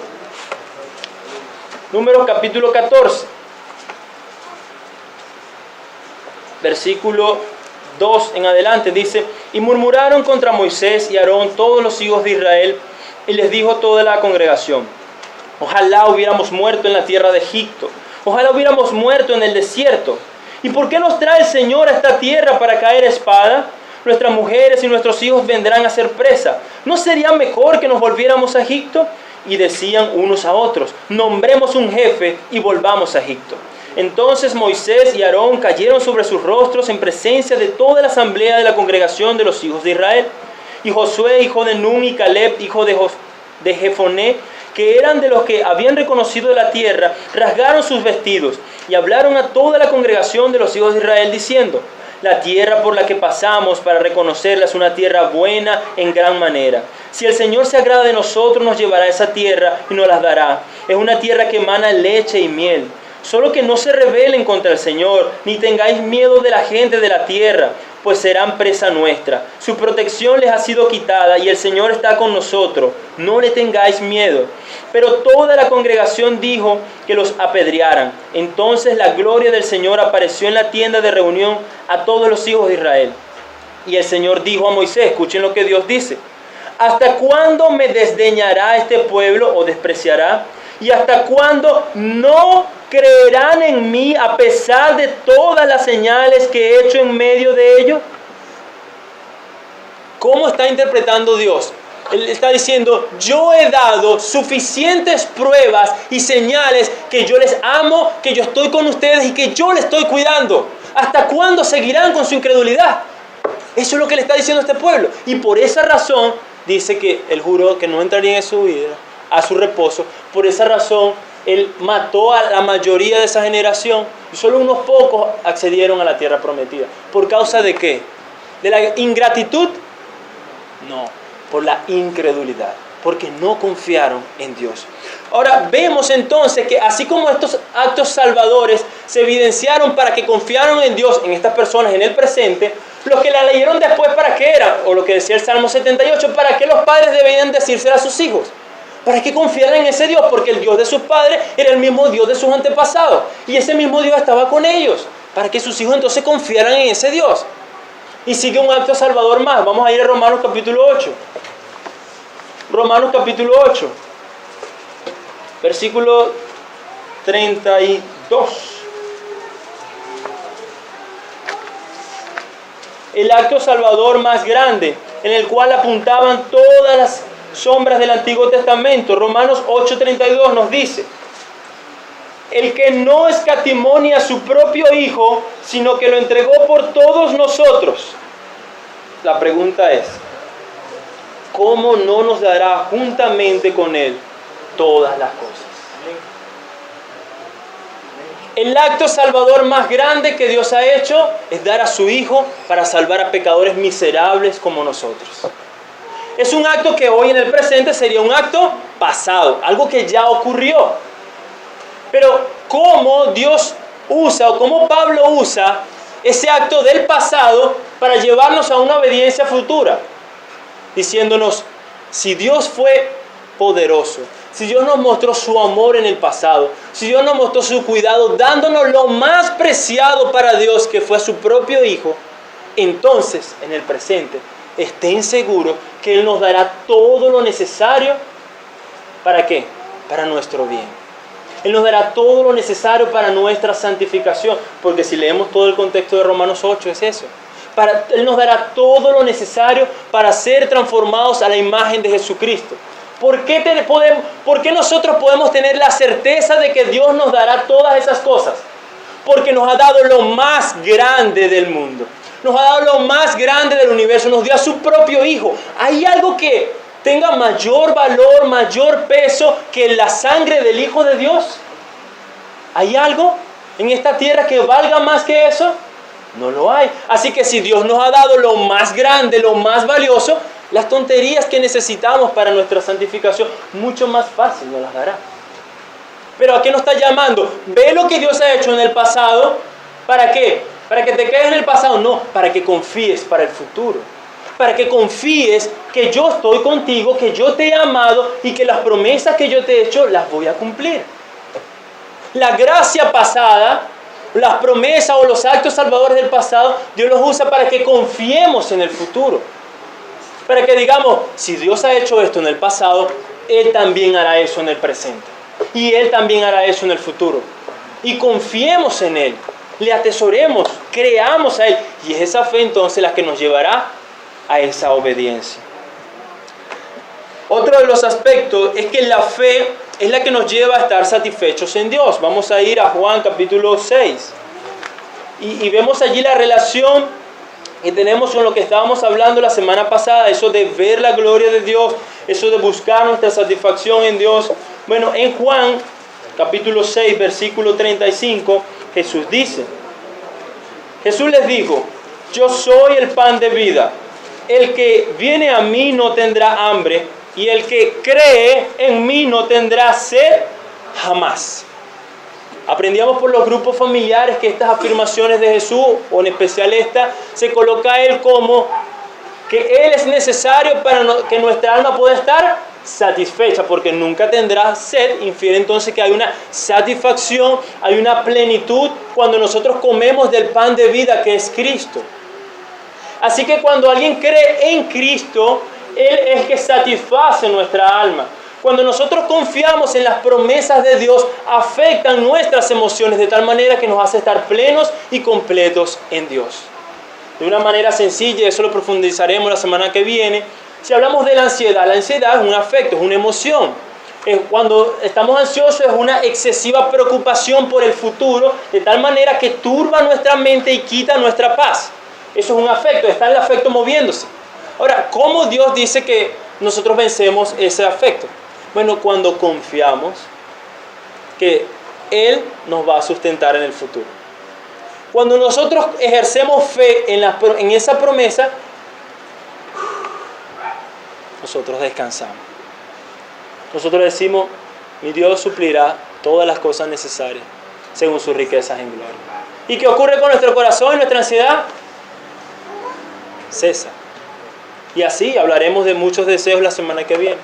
[SPEAKER 1] Números capítulo 14, versículo 2 en adelante, dice: y murmuraron contra Moisés y Aarón todos los hijos de Israel, y les dijo toda la congregación: ojalá hubiéramos muerto en la tierra de Egipto, ojalá hubiéramos muerto en el desierto. ¿Y por qué nos trae el Señor a esta tierra para caer a espada? Nuestras mujeres y nuestros hijos vendrán a ser presa. ¿No sería mejor que nos volviéramos a Egipto? Y decían unos a otros: nombremos un jefe y volvamos a Egipto. Entonces Moisés y Aarón cayeron sobre sus rostros en presencia de toda la asamblea de la congregación de los hijos de Israel. Y Josué, hijo de Nun, y Caleb, hijo de Jefoné, que eran de los que habían reconocido la tierra, rasgaron sus vestidos y hablaron a toda la congregación de los hijos de Israel diciendo: la tierra por la que pasamos para reconocerla es una tierra buena en gran manera. Si el Señor se agrada de nosotros, nos llevará a esa tierra y nos las dará. Es una tierra que emana leche y miel. Solo que no se rebelen contra el Señor, ni tengáis miedo de la gente de la tierra, pues serán presa nuestra. Su protección les ha sido quitada y el Señor está con nosotros. No le tengáis miedo. Pero toda la congregación dijo que los apedrearan. Entonces la gloria del Señor apareció en la tienda de reunión a todos los hijos de Israel. Y el Señor dijo a Moisés, escuchen lo que Dios dice: ¿hasta cuándo me desdeñará este pueblo o despreciará? ¿Y hasta cuándo no creerán en mí a pesar de todas las señales que he hecho en medio de ellos? ¿Cómo está interpretando Dios? Él está diciendo: yo he dado suficientes pruebas y señales que yo les amo, que yo estoy con ustedes y que yo les estoy cuidando. ¿Hasta cuándo seguirán con su incredulidad? Eso es lo que le está diciendo a este pueblo. Y por esa razón dice que él juró que no entraría en su vida, a su reposo. Por esa razón él mató a la mayoría de esa generación y solo unos pocos accedieron a la tierra prometida. ¿Por causa de qué? ¿De la ingratitud? No, por la incredulidad, porque no confiaron en Dios. Ahora vemos entonces que así como estos actos salvadores se evidenciaron para que confiaron en Dios, en estas personas en el presente, los que la leyeron después, ¿para qué era? O lo que decía el Salmo 78, ¿para qué los padres debían decírselo a sus hijos? Para que confiaran en ese Dios, porque el Dios de sus padres era el mismo Dios de sus antepasados. Y ese mismo Dios estaba con ellos, para que sus hijos entonces confiaran en ese Dios. Y sigue un acto salvador más. Vamos a ir a Romanos capítulo 8. Romanos capítulo 8, versículo 32. El acto salvador más grande, en el cual apuntaban todas las sombras del Antiguo Testamento. Romanos 8:32 nos dice: el que no escatimó ni a su propio Hijo, sino que lo entregó por todos nosotros. La pregunta es: ¿cómo no nos dará juntamente con Él todas las cosas? El acto salvador más grande que Dios ha hecho es dar a su Hijo para salvar a pecadores miserables como nosotros. Es un acto que hoy en el presente sería un acto pasado, algo que ya ocurrió. Pero ¿cómo Dios usa o cómo Pablo usa ese acto del pasado para llevarnos a una obediencia futura? Diciéndonos, si Dios fue poderoso, si Dios nos mostró su amor en el pasado, si Dios nos mostró su cuidado, dándonos lo más preciado para Dios, que fue a su propio Hijo, entonces, en el presente, estén seguros que Él nos dará todo lo necesario. ¿Para qué? Para nuestro bien. Él nos dará todo lo necesario para nuestra santificación, porque si leemos todo el contexto de Romanos 8 es eso. Él nos dará todo lo necesario para ser transformados a la imagen de Jesucristo. ¿Por qué nosotros podemos tener la certeza de que Dios nos dará todas esas cosas? Porque nos ha dado lo más grande del mundo. nos ha dado lo más grande del universo, nos dio a su propio Hijo. ¿Hay algo que tenga mayor valor, mayor peso que la sangre del Hijo de Dios? ¿Hay algo en esta tierra que valga más que eso? No lo hay. Así que si Dios nos ha dado lo más grande, lo más valioso, las tonterías que necesitamos para nuestra santificación, mucho más fácil nos las dará. Pero ¿a qué nos está llamando? Ve lo que Dios ha hecho en el pasado. ¿Para qué? ¿Para que te quedes en el pasado? No, para que confíes para el futuro. Para que confíes que yo estoy contigo, que yo te he amado y que las promesas que yo te he hecho las voy a cumplir. La gracia pasada, las promesas o los actos salvadores del pasado, Dios los usa para que confiemos en el futuro. Para que digamos, si Dios ha hecho esto en el pasado, Él también hará eso en el presente. Y Él también hará eso en el futuro. Y confiemos en Él, le atesoremos, creamos a Él. Y es esa fe entonces la que nos llevará a esa obediencia. Otro de los aspectos es que la fe es la que nos lleva a estar satisfechos en Dios. Vamos a ir a Juan capítulo 6. Y vemos allí la relación que tenemos con lo que estábamos hablando la semana pasada, eso de ver la gloria de Dios, eso de buscar nuestra satisfacción en Dios. Bueno, en Juan capítulo 6, versículo 35, Jesús dice, Jesús les dijo, yo soy el pan de vida, el que viene a mí no tendrá hambre, y el que cree en mí no tendrá sed jamás. Aprendíamos por los grupos familiares que estas afirmaciones de Jesús, o en especial esta, se coloca a Él como que Él es necesario para que nuestra alma pueda estar satisfecha, porque nunca tendrá sed. Infiere entonces que hay una satisfacción, hay una plenitud cuando nosotros comemos del pan de vida que es Cristo. Así que cuando alguien cree en Cristo, Él es el que satisface nuestra alma. Cuando nosotros confiamos en las promesas de Dios, afectan nuestras emociones de tal manera que nos hace estar plenos y completos en Dios. De una manera sencilla, eso lo profundizaremos la semana que viene. Si hablamos de la ansiedad es un afecto, es una emoción. Cuando estamos ansiosos es una excesiva preocupación por el futuro, de tal manera que turba nuestra mente y quita nuestra paz. Eso es un afecto, está el afecto moviéndose. Ahora, ¿cómo Dios dice que nosotros vencemos ese afecto? Bueno, cuando confiamos que Él nos va a sustentar en el futuro. Cuando nosotros ejercemos fe en esa promesa, nosotros descansamos. Nosotros decimos, mi Dios suplirá todas las cosas necesarias según sus riquezas en gloria. ¿Y qué ocurre con nuestro corazón y nuestra ansiedad? Cesa. Y así hablaremos de muchos deseos la semana que viene.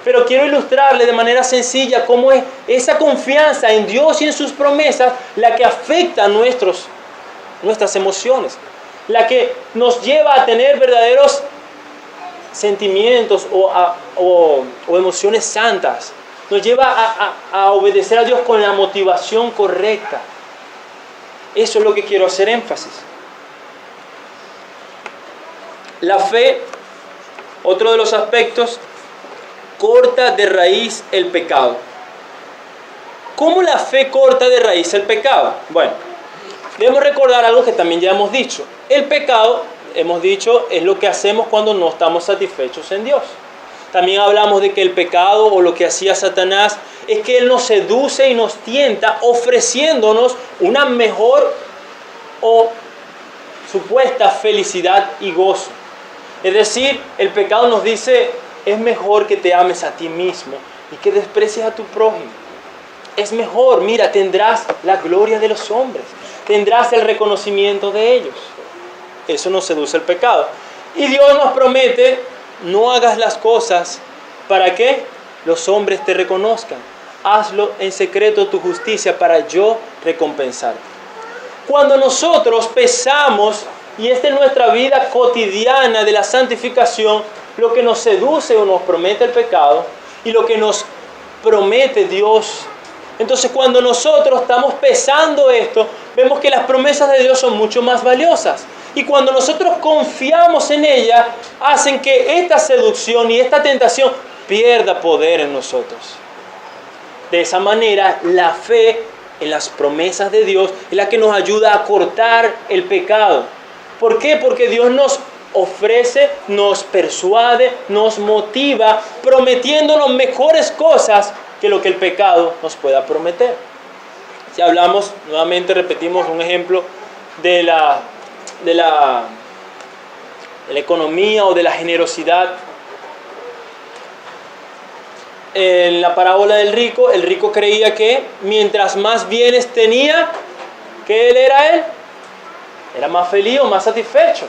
[SPEAKER 1] Pero quiero ilustrarle de manera sencilla cómo es esa confianza en Dios y en sus promesas la que afecta nuestras emociones, la que nos lleva a tener verdaderos sentimientos o emociones santas, nos lleva a obedecer a Dios con la motivación correcta. Eso es lo que quiero hacer énfasis. La fe, otro de los aspectos, corta de raíz el pecado. ¿Cómo la fe corta de raíz el pecado? Bueno, debemos recordar algo que también ya hemos dicho. El pecado, hemos dicho, es lo que hacemos cuando no estamos satisfechos en Dios. También hablamos de que el pecado o lo que hacía Satanás es que él nos seduce y nos tienta ofreciéndonos una mejor o supuesta felicidad y gozo. Es decir, el pecado nos dice, es mejor que te ames a ti mismo y que desprecies a tu prójimo. Es mejor, mira, tendrás la gloria de los hombres, tendrás el reconocimiento de ellos. Eso nos seduce el pecado. Y Dios nos promete, no hagas las cosas para que los hombres te reconozcan. Hazlo en secreto tu justicia para yo recompensarte. Cuando nosotros pesamos, y esta es nuestra vida cotidiana de la santificación, lo que nos seduce o nos promete el pecado y lo que nos promete Dios. Entonces cuando nosotros estamos pesando esto, vemos que las promesas de Dios son mucho más valiosas. Y cuando nosotros confiamos en ellas, hacen que esta seducción y esta tentación pierda poder en nosotros. De esa manera, la fe en las promesas de Dios es la que nos ayuda a cortar el pecado. ¿Por qué? Porque Dios nos ofrece, nos persuade, nos motiva, prometiéndonos mejores cosas que lo que el pecado nos pueda prometer. Si hablamos, nuevamente repetimos un ejemplo de la economía o de la generosidad. En la parábola del rico, el rico creía que mientras más bienes tenía, ¿qué él era él? Era más feliz o más satisfecho.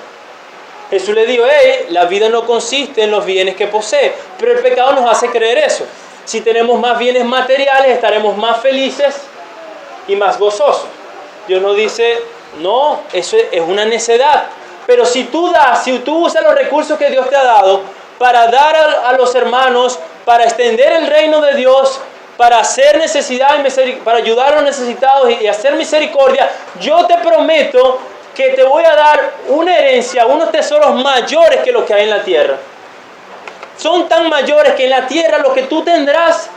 [SPEAKER 1] Jesús le dijo, la vida no consiste en los bienes que posee, pero el pecado nos hace creer eso. Si tenemos más bienes materiales, estaremos más felices y más gozosos. Dios nos dice, no, eso es una necedad. Pero si tú usas los recursos que Dios te ha dado para dar a los hermanos, para extender el reino de Dios, para hacer necesidad para ayudar a los necesitados y hacer misericordia, yo te prometo que te voy a dar una herencia, unos tesoros mayores que los que hay en la tierra. Son tan mayores que en la tierra lo que tú tendrás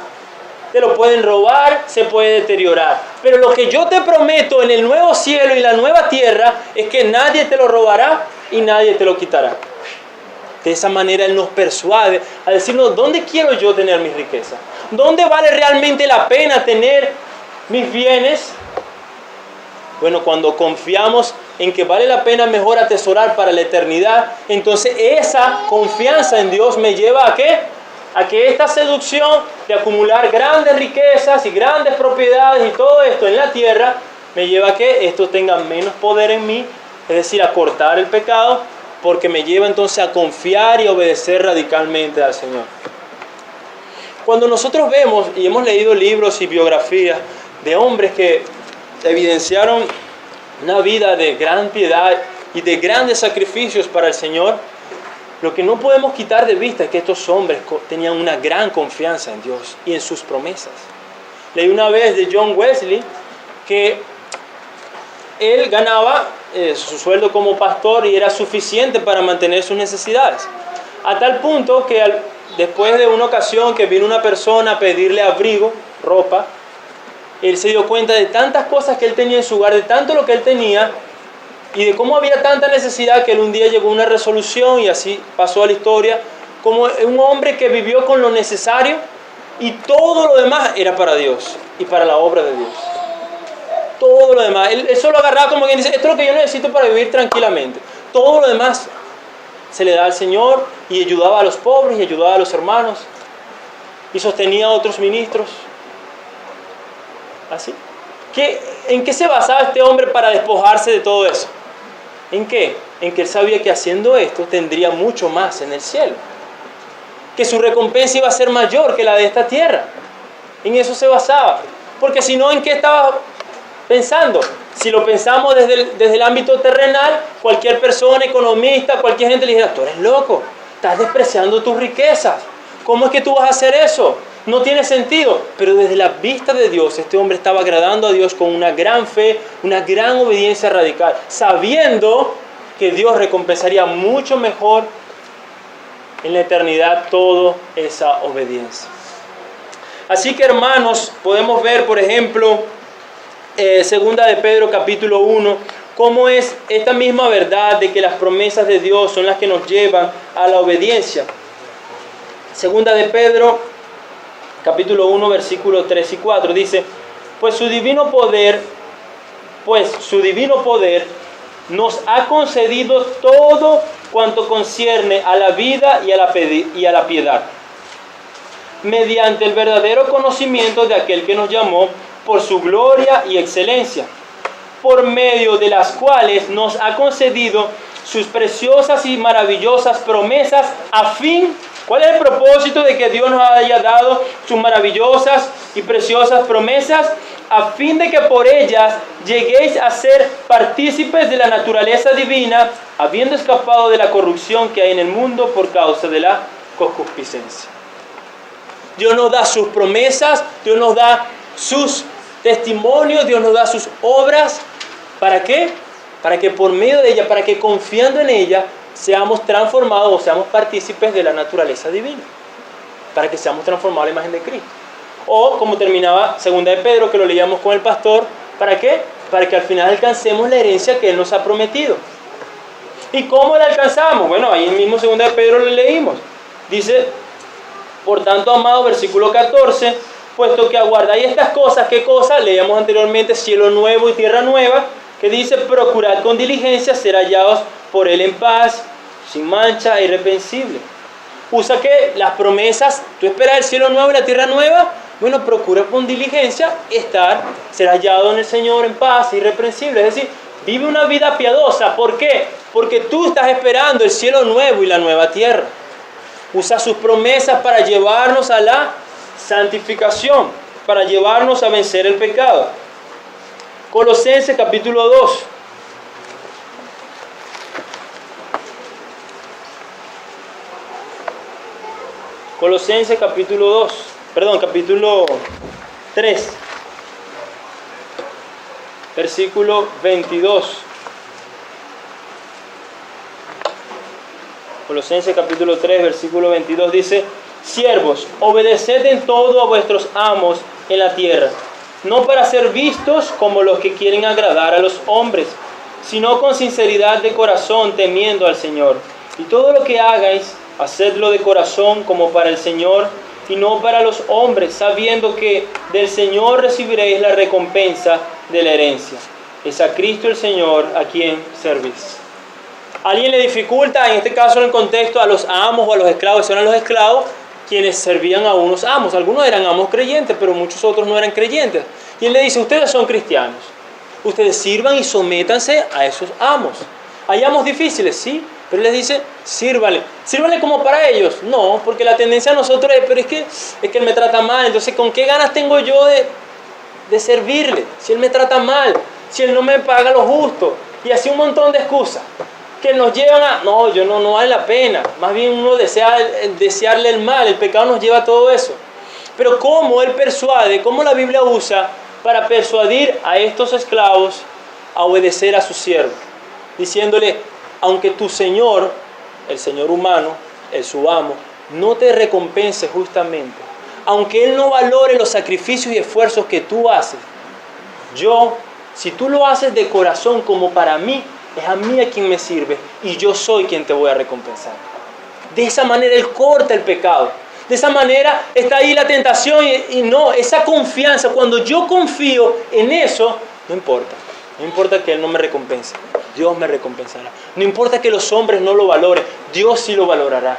[SPEAKER 1] te lo pueden robar, se puede deteriorar. Pero lo que yo te prometo en el nuevo cielo y la nueva tierra es que nadie te lo robará y nadie te lo quitará. De esa manera Él nos persuade a decirnos, ¿dónde quiero yo tener mis riquezas? ¿Dónde vale realmente la pena tener mis bienes? Bueno, cuando confiamos en que vale la pena mejor atesorar para la eternidad, entonces esa confianza en Dios me lleva ¿a qué? A que esta seducción de acumular grandes riquezas y grandes propiedades y todo esto en la tierra, me lleva a que esto tenga menos poder en mí, es decir, a cortar el pecado, porque me lleva entonces a confiar y obedecer radicalmente al Señor. Cuando nosotros vemos y hemos leído libros y biografías de hombres que evidenciaron una vida de gran piedad y de grandes sacrificios para el Señor, lo que no podemos quitar de vista es que estos hombres tenían una gran confianza en Dios y en sus promesas. Leí una vez de John Wesley que él ganaba su sueldo como pastor y era suficiente para mantener sus necesidades. A tal punto que después de una ocasión que vino una persona a pedirle abrigo, ropa, él se dio cuenta de tantas cosas que él tenía en su hogar, de tanto lo que él tenía y de cómo había tanta necesidad que él un día llegó a una resolución y así pasó a la historia, como un hombre que vivió con lo necesario y todo lo demás era para Dios y para la obra de Dios. Todo lo demás, él solo agarraba como quien dice, esto es lo que yo necesito para vivir tranquilamente. Todo lo demás se le da al Señor y ayudaba a los pobres y ayudaba a los hermanos y sostenía a otros ministros. ¿Así? ¿En qué se basaba este hombre para despojarse de todo eso? ¿En qué? En que él sabía que haciendo esto tendría mucho más en el cielo. Que su recompensa iba a ser mayor que la de esta tierra. En eso se basaba. Porque si no, ¿en qué estaba pensando? Si lo pensamos desde el ámbito terrenal, cualquier persona, economista, cualquier gente le dijera, tú eres loco, estás despreciando tus riquezas. ¿Cómo es que tú vas a hacer eso? No tiene sentido. Pero desde la vista de Dios, este hombre estaba agradando a Dios con una gran fe, una gran obediencia radical, sabiendo que Dios recompensaría mucho mejor en la eternidad toda esa obediencia. Así que, hermanos, podemos ver, por ejemplo, segunda de Pedro capítulo 1, cómo es esta misma verdad de que las promesas de Dios son las que nos llevan a la obediencia. Segunda de Pedro capítulo 1, versículos 3 y 4, dice, pues su divino poder nos ha concedido todo cuanto concierne a la vida y a la piedad, mediante el verdadero conocimiento de aquel que nos llamó por su gloria y excelencia, por medio de las cuales nos ha concedido sus preciosas y maravillosas promesas a fin. ¿Cuál es el propósito de que Dios nos haya dado sus maravillosas y preciosas promesas? A fin de que por ellas lleguéis a ser partícipes de la naturaleza divina, habiendo escapado de la corrupción que hay en el mundo por causa de la concupiscencia. Dios nos da sus promesas, Dios nos da sus testimonios, Dios nos da sus obras. ¿Para qué? Para que por medio de ella, para que confiando en ella, seamos transformados o seamos partícipes de la naturaleza divina, para que seamos transformados a la imagen de Cristo. O como terminaba segunda de Pedro, que lo leíamos con el pastor, ¿para qué? Para que al final alcancemos la herencia que Él nos ha prometido. ¿Y cómo la alcanzamos? Bueno, ahí mismo 2 de Pedro lo leímos. Dice, por tanto, amados, versículo 14, puesto que aguardáis estas cosas, ¿qué cosas? Leíamos anteriormente, cielo nuevo y tierra nueva, que dice, procurad con diligencia ser hallados por él en paz, sin mancha e irreprensible. Usa que las promesas, tú esperas el cielo nuevo y la tierra nueva, bueno, procura con diligencia ser hallado en el Señor en paz, irreprensible. Es decir, vive una vida piadosa. ¿Por qué? Porque tú estás esperando el cielo nuevo y la nueva tierra. Usa sus promesas para llevarnos a la santificación, para llevarnos a vencer el pecado. Colosenses capítulo 2. Colosenses capítulo 3, versículo 22. Colosenses capítulo 3, versículo 22 dice, siervos, obedeced en todo a vuestros amos en la tierra, no para ser vistos como los que quieren agradar a los hombres, sino con sinceridad de corazón, temiendo al Señor. Y todo lo que hagáis, hacedlo de corazón como para el Señor y no para los hombres, sabiendo que del Señor recibiréis la recompensa de la herencia. Es a Cristo el Señor a quien servís. ¿Alguien le dificulta, en este caso en el contexto, a los amos o a los esclavos? Son a los esclavos quienes servían a unos amos. Algunos eran amos creyentes, pero muchos otros no eran creyentes. Y él le dice, ustedes son cristianos. Ustedes sirvan y sométanse a esos amos. Hay amos difíciles, sí, pero les dice, sírvale. ¿Sírvale como para ellos? No, porque la tendencia a nosotros es, pero es que él me trata mal. Entonces, ¿con qué ganas tengo yo de servirle? Si él me trata mal, si él no me paga lo justo. Y así un montón de excusas que nos llevan a, no vale la pena. Más bien uno desearle el mal. El pecado nos lleva a todo eso. Pero ¿cómo él persuade? ¿Cómo la Biblia usa para persuadir a estos esclavos a obedecer a su siervo? Diciéndole, aunque tu Señor, el Señor humano, su amo, no te recompense justamente, aunque Él no valore los sacrificios y esfuerzos que tú haces, si tú lo haces de corazón como para mí, es a mí a quien me sirve y yo soy quien te voy a recompensar. De esa manera Él corta el pecado. De esa manera está ahí la tentación y no, esa confianza, cuando yo confío en eso, no importa. No importa que Él no me recompense, Dios me recompensará. No importa que los hombres no lo valoren, Dios sí lo valorará.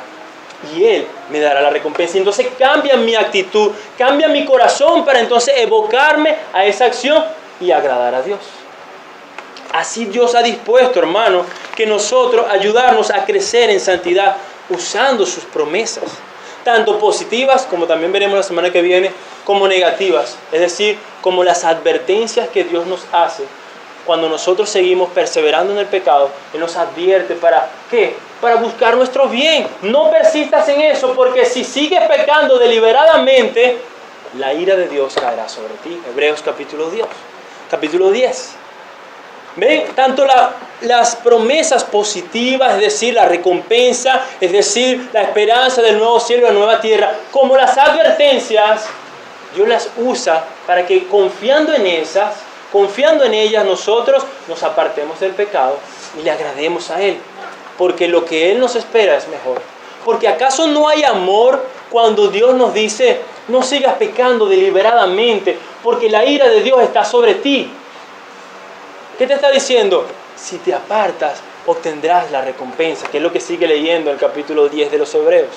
[SPEAKER 1] Y Él me dará la recompensa. Entonces cambia mi actitud, cambia mi corazón para entonces evocarme a esa acción y agradar a Dios. Así Dios ha dispuesto, hermano, que nosotros ayudarnos a crecer en santidad usando sus promesas. Tanto positivas, como también veremos la semana que viene, como negativas. Es decir, como las advertencias que Dios nos hace. Cuando nosotros seguimos perseverando en el pecado, Él nos advierte ¿para qué? Para buscar nuestro bien. No persistas en eso, porque si sigues pecando deliberadamente, la ira de Dios caerá sobre ti. Hebreos capítulo 10. ¿Ven? Tanto las promesas positivas, es decir, la recompensa, es decir, la esperanza del nuevo cielo y la nueva tierra, como las advertencias, Dios las usa para que confiando en ellas nosotros nos apartemos del pecado y le agrademos a Él. Porque lo que Él nos espera es mejor. Porque ¿acaso no hay amor cuando Dios nos dice, no sigas pecando deliberadamente, porque la ira de Dios está sobre ti? ¿Qué te está diciendo? Si te apartas, obtendrás la recompensa, que es lo que sigue leyendo el capítulo 10 de los Hebreos.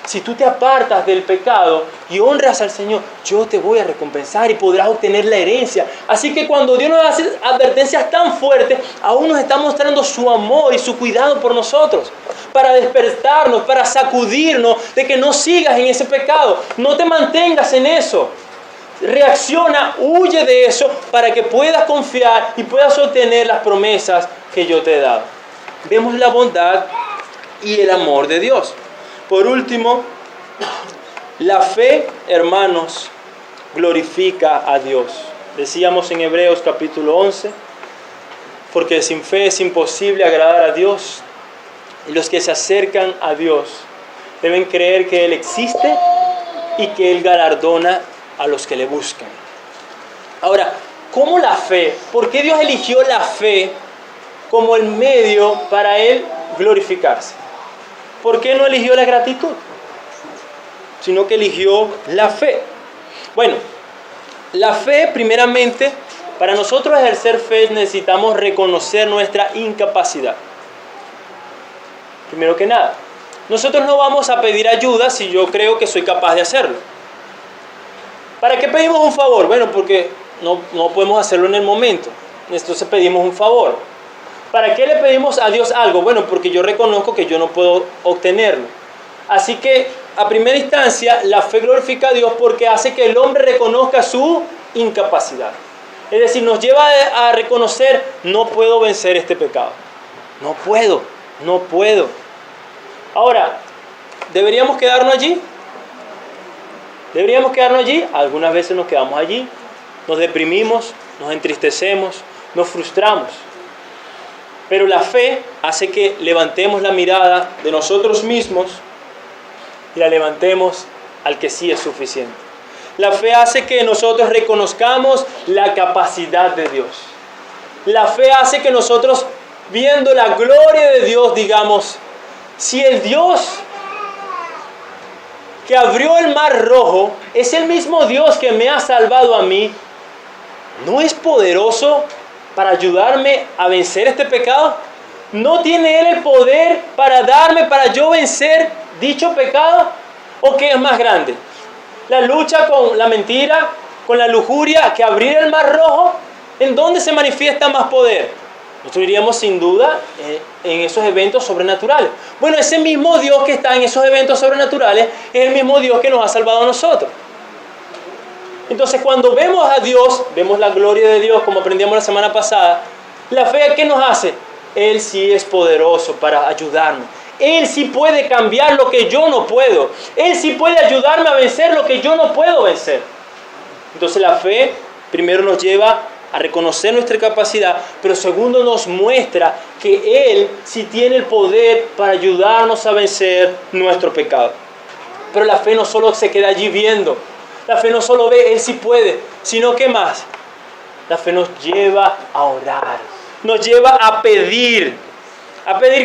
[SPEAKER 1] Si tú te apartas del pecado y honras al Señor, yo te voy a recompensar y podrás obtener la herencia. Así que cuando Dios nos hace advertencias tan fuertes, aún nos está mostrando su amor y su cuidado por nosotros, para despertarnos, para sacudirnos de que no sigas en ese pecado, no te mantengas en eso. Reacciona, huye de eso para que puedas confiar y puedas obtener las promesas que yo te he dado. Vemos la bondad y el amor de Dios. Por último, la fe, hermanos, glorifica a Dios. Decíamos en Hebreos capítulo 11, porque sin fe es imposible agradar a Dios. Y los que se acercan a Dios deben creer que Él existe y que Él galardona a los que le buscan. Ahora, ¿cómo la fe? ¿Por qué Dios eligió la fe como el medio para Él glorificarse. ¿Por qué no eligió la gratitud? Sino que eligió la fe. Bueno, la fe, primeramente, para nosotros ejercer fe necesitamos reconocer nuestra incapacidad. Primero que nada, nosotros no vamos a pedir ayuda si yo creo que soy capaz de hacerlo. ¿Para qué pedimos un favor? Bueno, porque no podemos hacerlo en el momento. Entonces pedimos un favor. ¿Para qué le pedimos a Dios algo? Bueno, porque yo reconozco que yo no puedo obtenerlo. Así que, a primera instancia, la fe glorifica a Dios porque hace que el hombre reconozca su incapacidad. Es decir, nos lleva a reconocer, no puedo vencer este pecado. No puedo. Ahora, ¿deberíamos quedarnos allí? Algunas veces nos quedamos allí, nos deprimimos, nos entristecemos, nos frustramos. Pero la fe hace que levantemos la mirada de nosotros mismos y la levantemos al que sí es suficiente. La fe hace que nosotros reconozcamos la capacidad de Dios. La fe hace que nosotros, viendo la gloria de Dios, digamos, si el Dios que abrió el mar rojo es el mismo Dios que me ha salvado a mí, ¿no es poderoso para ayudarme a vencer este pecado? ¿No tiene Él el poder para yo vencer dicho pecado? ¿O qué es más grande? ¿La lucha con la mentira, con la lujuria, que abrir el mar rojo? ¿En dónde se manifiesta más poder? Nosotros diríamos sin duda en esos eventos sobrenaturales. Bueno, ese mismo Dios que está en esos eventos sobrenaturales es el mismo Dios que nos ha salvado a nosotros. Entonces, cuando vemos a Dios, vemos la gloria de Dios, como aprendíamos la semana pasada, la fe, ¿qué nos hace? Él sí es poderoso para ayudarme. Él sí puede cambiar lo que yo no puedo. Él sí puede ayudarme a vencer lo que yo no puedo vencer. Entonces, la fe primero nos lleva a reconocer nuestra capacidad, pero segundo nos muestra que Él sí tiene el poder para ayudarnos a vencer nuestro pecado. Pero la fe no solo se queda allí viendo. La fe no solo ve, Él sí puede, sino que más. La fe nos lleva a orar, nos lleva a pedir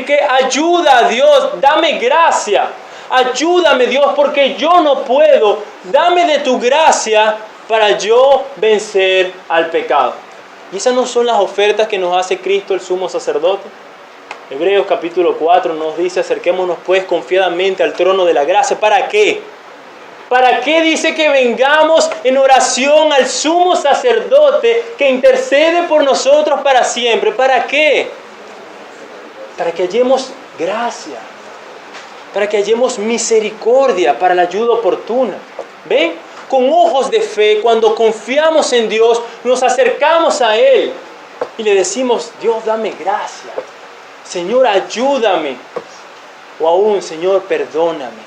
[SPEAKER 1] que ayuda a Dios, dame gracia, ayúdame Dios porque yo no puedo, dame de tu gracia para yo vencer al pecado. ¿Y esas no son las ofertas que nos hace Cristo el sumo sacerdote? Hebreos capítulo 4 nos dice, acerquémonos pues confiadamente al trono de la gracia. ¿Para qué? ¿Para qué dice que vengamos en oración al sumo sacerdote que intercede por nosotros para siempre? ¿Para qué? Para que hallemos gracia, para que hallemos misericordia para la ayuda oportuna. ¿Ven? Con ojos de fe, cuando confiamos en Dios, nos acercamos a Él y le decimos, Dios, dame gracia. Señor, ayúdame. O aún, Señor, perdóname.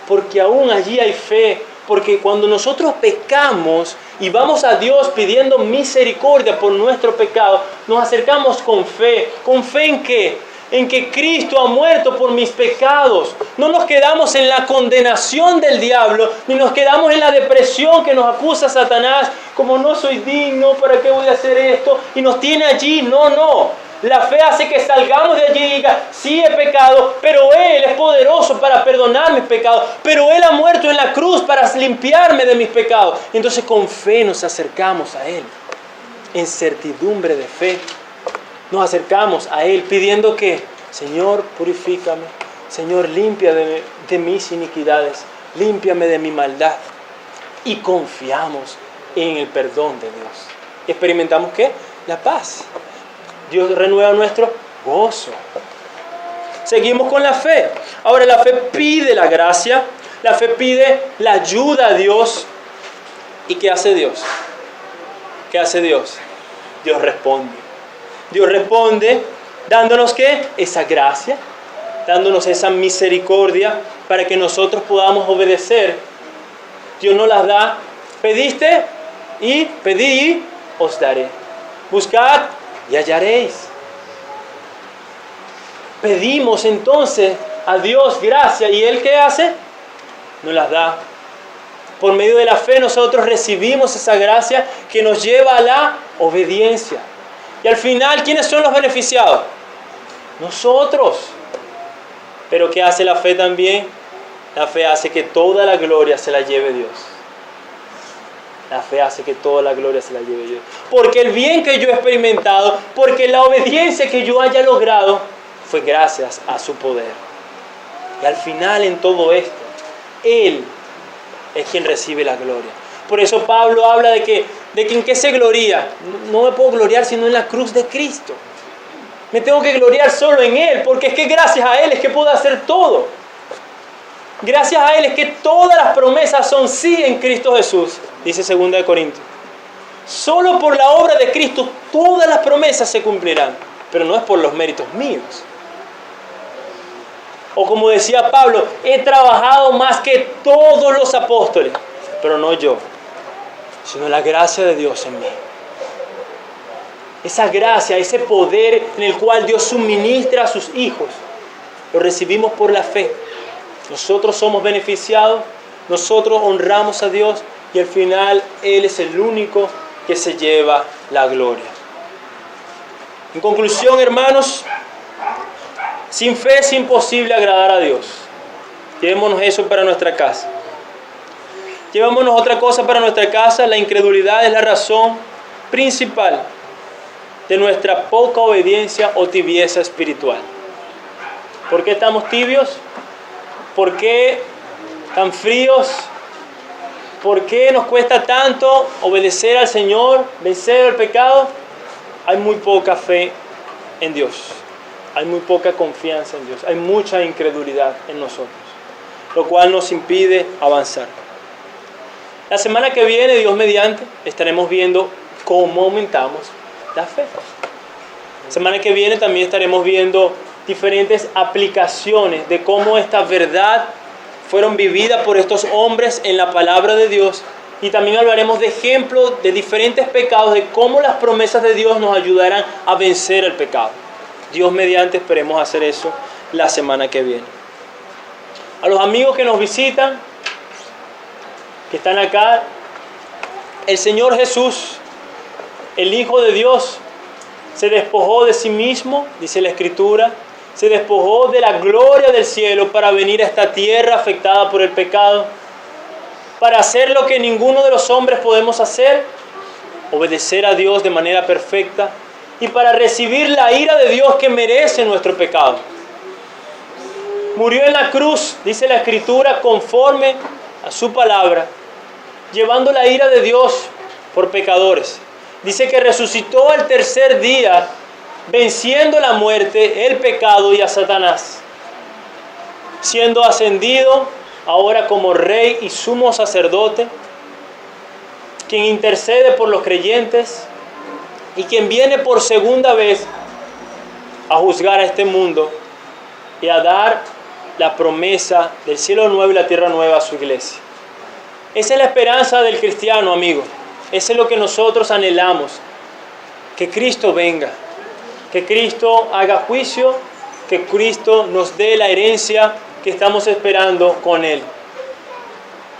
[SPEAKER 1] Porque aún allí hay fe. Porque cuando nosotros pecamos y vamos a Dios pidiendo misericordia por nuestro pecado, nos acercamos con fe. ¿Con fe en qué? En que Cristo ha muerto por mis pecados. No nos quedamos en la condenación del diablo, ni nos quedamos en la depresión que nos acusa Satanás, como no soy digno, ¿para qué voy a hacer esto? Y nos tiene allí. No. La fe hace que salgamos de allí y diga, sí he pecado, pero Él es poderoso para perdonar mis pecados, pero Él ha muerto en la cruz para limpiarme de mis pecados. Entonces con fe nos acercamos a Él, en certidumbre de fe. Nos acercamos a Él pidiendo que, Señor, purifícame, Señor, limpia de mis iniquidades, límpiame de mi maldad. Y confiamos en el perdón de Dios. ¿Experimentamos qué? La paz. Dios renueva nuestro gozo. Seguimos con la fe. Ahora la fe pide la gracia, la fe pide la ayuda a Dios. ¿Y qué hace Dios? ¿Qué hace Dios? Dios responde. Dios responde dándonos ¿qué? Esa gracia, dándonos esa misericordia para que nosotros podamos obedecer. Dios nos las da. Pediste y pedí, os daré. Buscad y hallaréis. Pedimos entonces a Dios gracia y Él ¿qué hace? Nos las da. Por medio de la fe nosotros recibimos esa gracia que nos lleva a la obediencia. Y al final, ¿quiénes son los beneficiados? Nosotros. Pero ¿qué hace la fe también? La fe hace que toda la gloria se la lleve Dios. La fe hace que toda la gloria se la lleve Dios. Porque el bien que yo he experimentado, porque la obediencia que yo haya logrado, fue gracias a su poder. Y al final en todo esto, Él es quien recibe la gloria. Por eso Pablo habla de que en qué se gloria. No me puedo gloriar sino en la cruz de Cristo. Me tengo que gloriar solo en Él, porque es que gracias a Él es que puedo hacer todo. Gracias a Él es que todas las promesas son sí en Cristo Jesús, dice 2 Corintios. Solo por la obra de Cristo todas las promesas se cumplirán, pero no es por los méritos míos. O como decía Pablo, he trabajado más que todos los apóstoles, pero no yo, sino la gracia de Dios en mí. Esa gracia, ese poder en el cual Dios suministra a sus hijos, lo recibimos por la fe. Nosotros somos beneficiados, nosotros honramos a Dios y al final Él es el único que se lleva la gloria. En conclusión, hermanos, sin fe es imposible agradar a Dios. Llevémonos eso para nuestra casa. Llevémonos otra cosa para nuestra casa. La incredulidad es la razón principal de nuestra poca obediencia o tibieza espiritual. ¿Por qué estamos tibios? ¿Por qué tan fríos? ¿Por qué nos cuesta tanto obedecer al Señor, vencer el pecado? Hay muy poca fe en Dios. Hay muy poca confianza en Dios. Hay mucha incredulidad en nosotros, lo cual nos impide avanzar. La semana que viene, Dios mediante, estaremos viendo cómo aumentamos la fe. La semana que viene también estaremos viendo diferentes aplicaciones de cómo esta verdad fueron vividas por estos hombres en la palabra de Dios. Y también hablaremos de ejemplos de diferentes pecados, de cómo las promesas de Dios nos ayudarán a vencer el pecado. Dios mediante, esperemos hacer eso la semana que viene. A los amigos que nos visitan, que están acá, el Señor Jesús, el Hijo de Dios, se despojó de sí mismo, dice la Escritura, se despojó de la gloria del cielo para venir a esta tierra afectada por el pecado, para hacer lo que ninguno de los hombres podemos hacer, obedecer a Dios de manera perfecta, y para recibir la ira de Dios que merece nuestro pecado. Murió en la cruz, dice la Escritura, conforme a su palabra, llevando la ira de Dios por pecadores. Dice que resucitó al tercer día, venciendo la muerte, el pecado y a Satanás, siendo ascendido ahora como Rey y Sumo Sacerdote, quien intercede por los creyentes y quien viene por segunda vez a juzgar a este mundo y a dar la promesa del cielo nuevo y la tierra nueva a su iglesia. Esa es la esperanza del cristiano, amigo. Eso es lo que nosotros anhelamos, que Cristo venga, que Cristo haga juicio, que Cristo nos dé la herencia que estamos esperando con Él.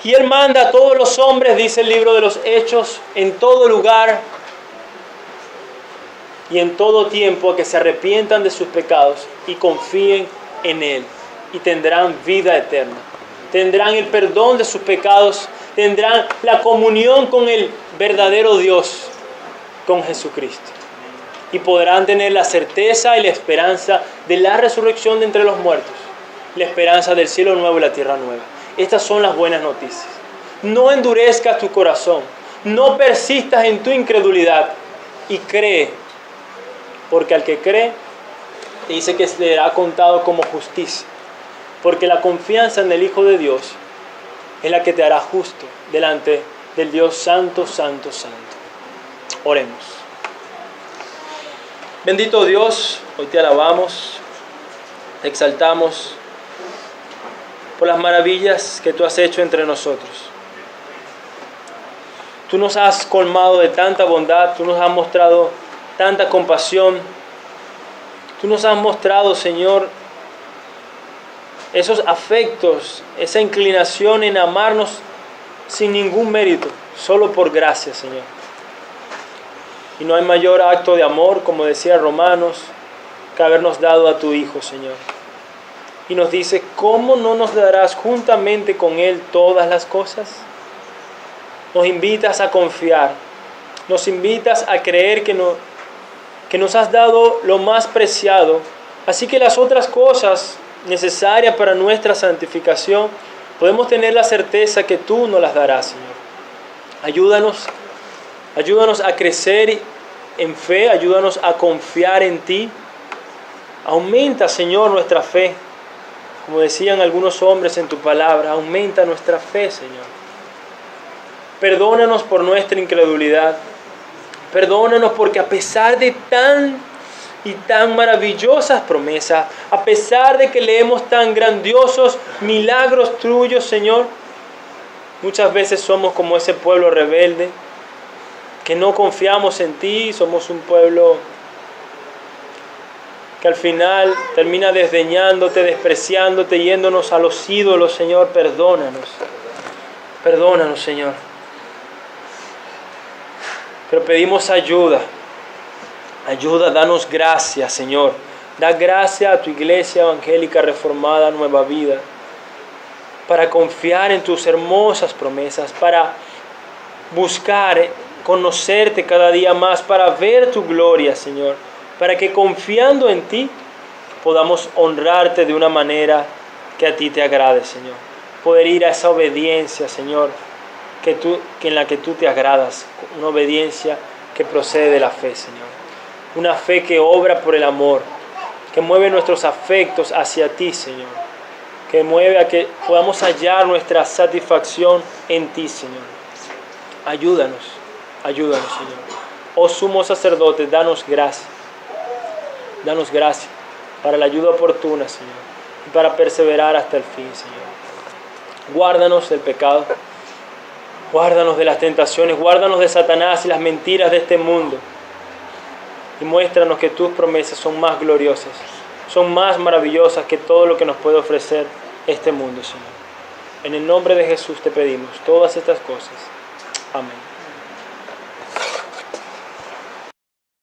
[SPEAKER 1] Y Él manda a todos los hombres, dice el libro de los Hechos, en todo lugar y en todo tiempo, a que se arrepientan de sus pecados y confíen en Él, y tendrán vida eterna. Tendrán el perdón de sus pecados, tendrán la comunión con el verdadero Dios, con Jesucristo. Y podrán tener la certeza y la esperanza de la resurrección de entre los muertos, la esperanza del cielo nuevo y la tierra nueva. Estas son las buenas noticias. No endurezcas tu corazón, no persistas en tu incredulidad y cree, porque al que cree, dice que se le será contado como justicia, porque la confianza en el Hijo de Dios es la que te hará justo delante del Dios santo, santo, santo. Oremos. Bendito Dios, hoy te alabamos, te exaltamos por las maravillas que tú has hecho entre nosotros. Tú nos has colmado de tanta bondad, tú nos has mostrado tanta compasión, tú nos has mostrado, Señor, esos afectos, esa inclinación en amarnos sin ningún mérito, solo por gracia, Señor. Y no hay mayor acto de amor, como decía Romanos que habernos dado a tu Hijo, Señor. Y nos dice, ¿cómo no nos darás juntamente con Él todas las cosas? Nos invitas a confiar, nos invitas a creer que nos has dado lo más preciado, así que las otras cosas necesarias para nuestra santificación, podemos tener la certeza que tú nos las darás, Señor. Ayúdanos a crecer en fe, ayúdanos a confiar en ti. Aumenta, Señor, nuestra fe. Como decían algunos hombres en tu palabra, aumenta nuestra fe, Señor. Perdónanos por nuestra incredulidad. Perdónanos porque a pesar de tan maravillosas promesas, a pesar de que leemos tan grandiosos milagros tuyos, Señor, muchas veces somos como ese pueblo rebelde, que no confiamos en ti, somos un pueblo que al final termina desdeñándote, despreciándote, yéndonos a los ídolos, Señor. Perdónanos, Señor. Pero pedimos ayuda, danos gracia, Señor. Da gracia a tu iglesia evangélica reformada, Nueva Vida, para confiar en tus hermosas promesas, para buscar conocerte cada día más, para ver tu gloria, Señor, para que confiando en ti podamos honrarte de una manera que a ti te agrade, Señor. Poder ir a esa obediencia, Señor, en la que tú te agradas, una obediencia que procede de la fe, Señor. Una fe que obra por el amor, que mueve nuestros afectos hacia ti, Señor. Que mueve a que podamos hallar nuestra satisfacción en ti, Señor. Ayúdanos, Señor. Oh sumo sacerdote, danos gracia para la ayuda oportuna, Señor, y para perseverar hasta el fin, Señor. Guárdanos del pecado, guárdanos de las tentaciones, guárdanos de Satanás y las mentiras de este mundo, y muéstranos que tus promesas son más gloriosas, son más maravillosas que todo lo que nos puede ofrecer este mundo, Señor. En el nombre de Jesús te pedimos todas estas cosas. Amén.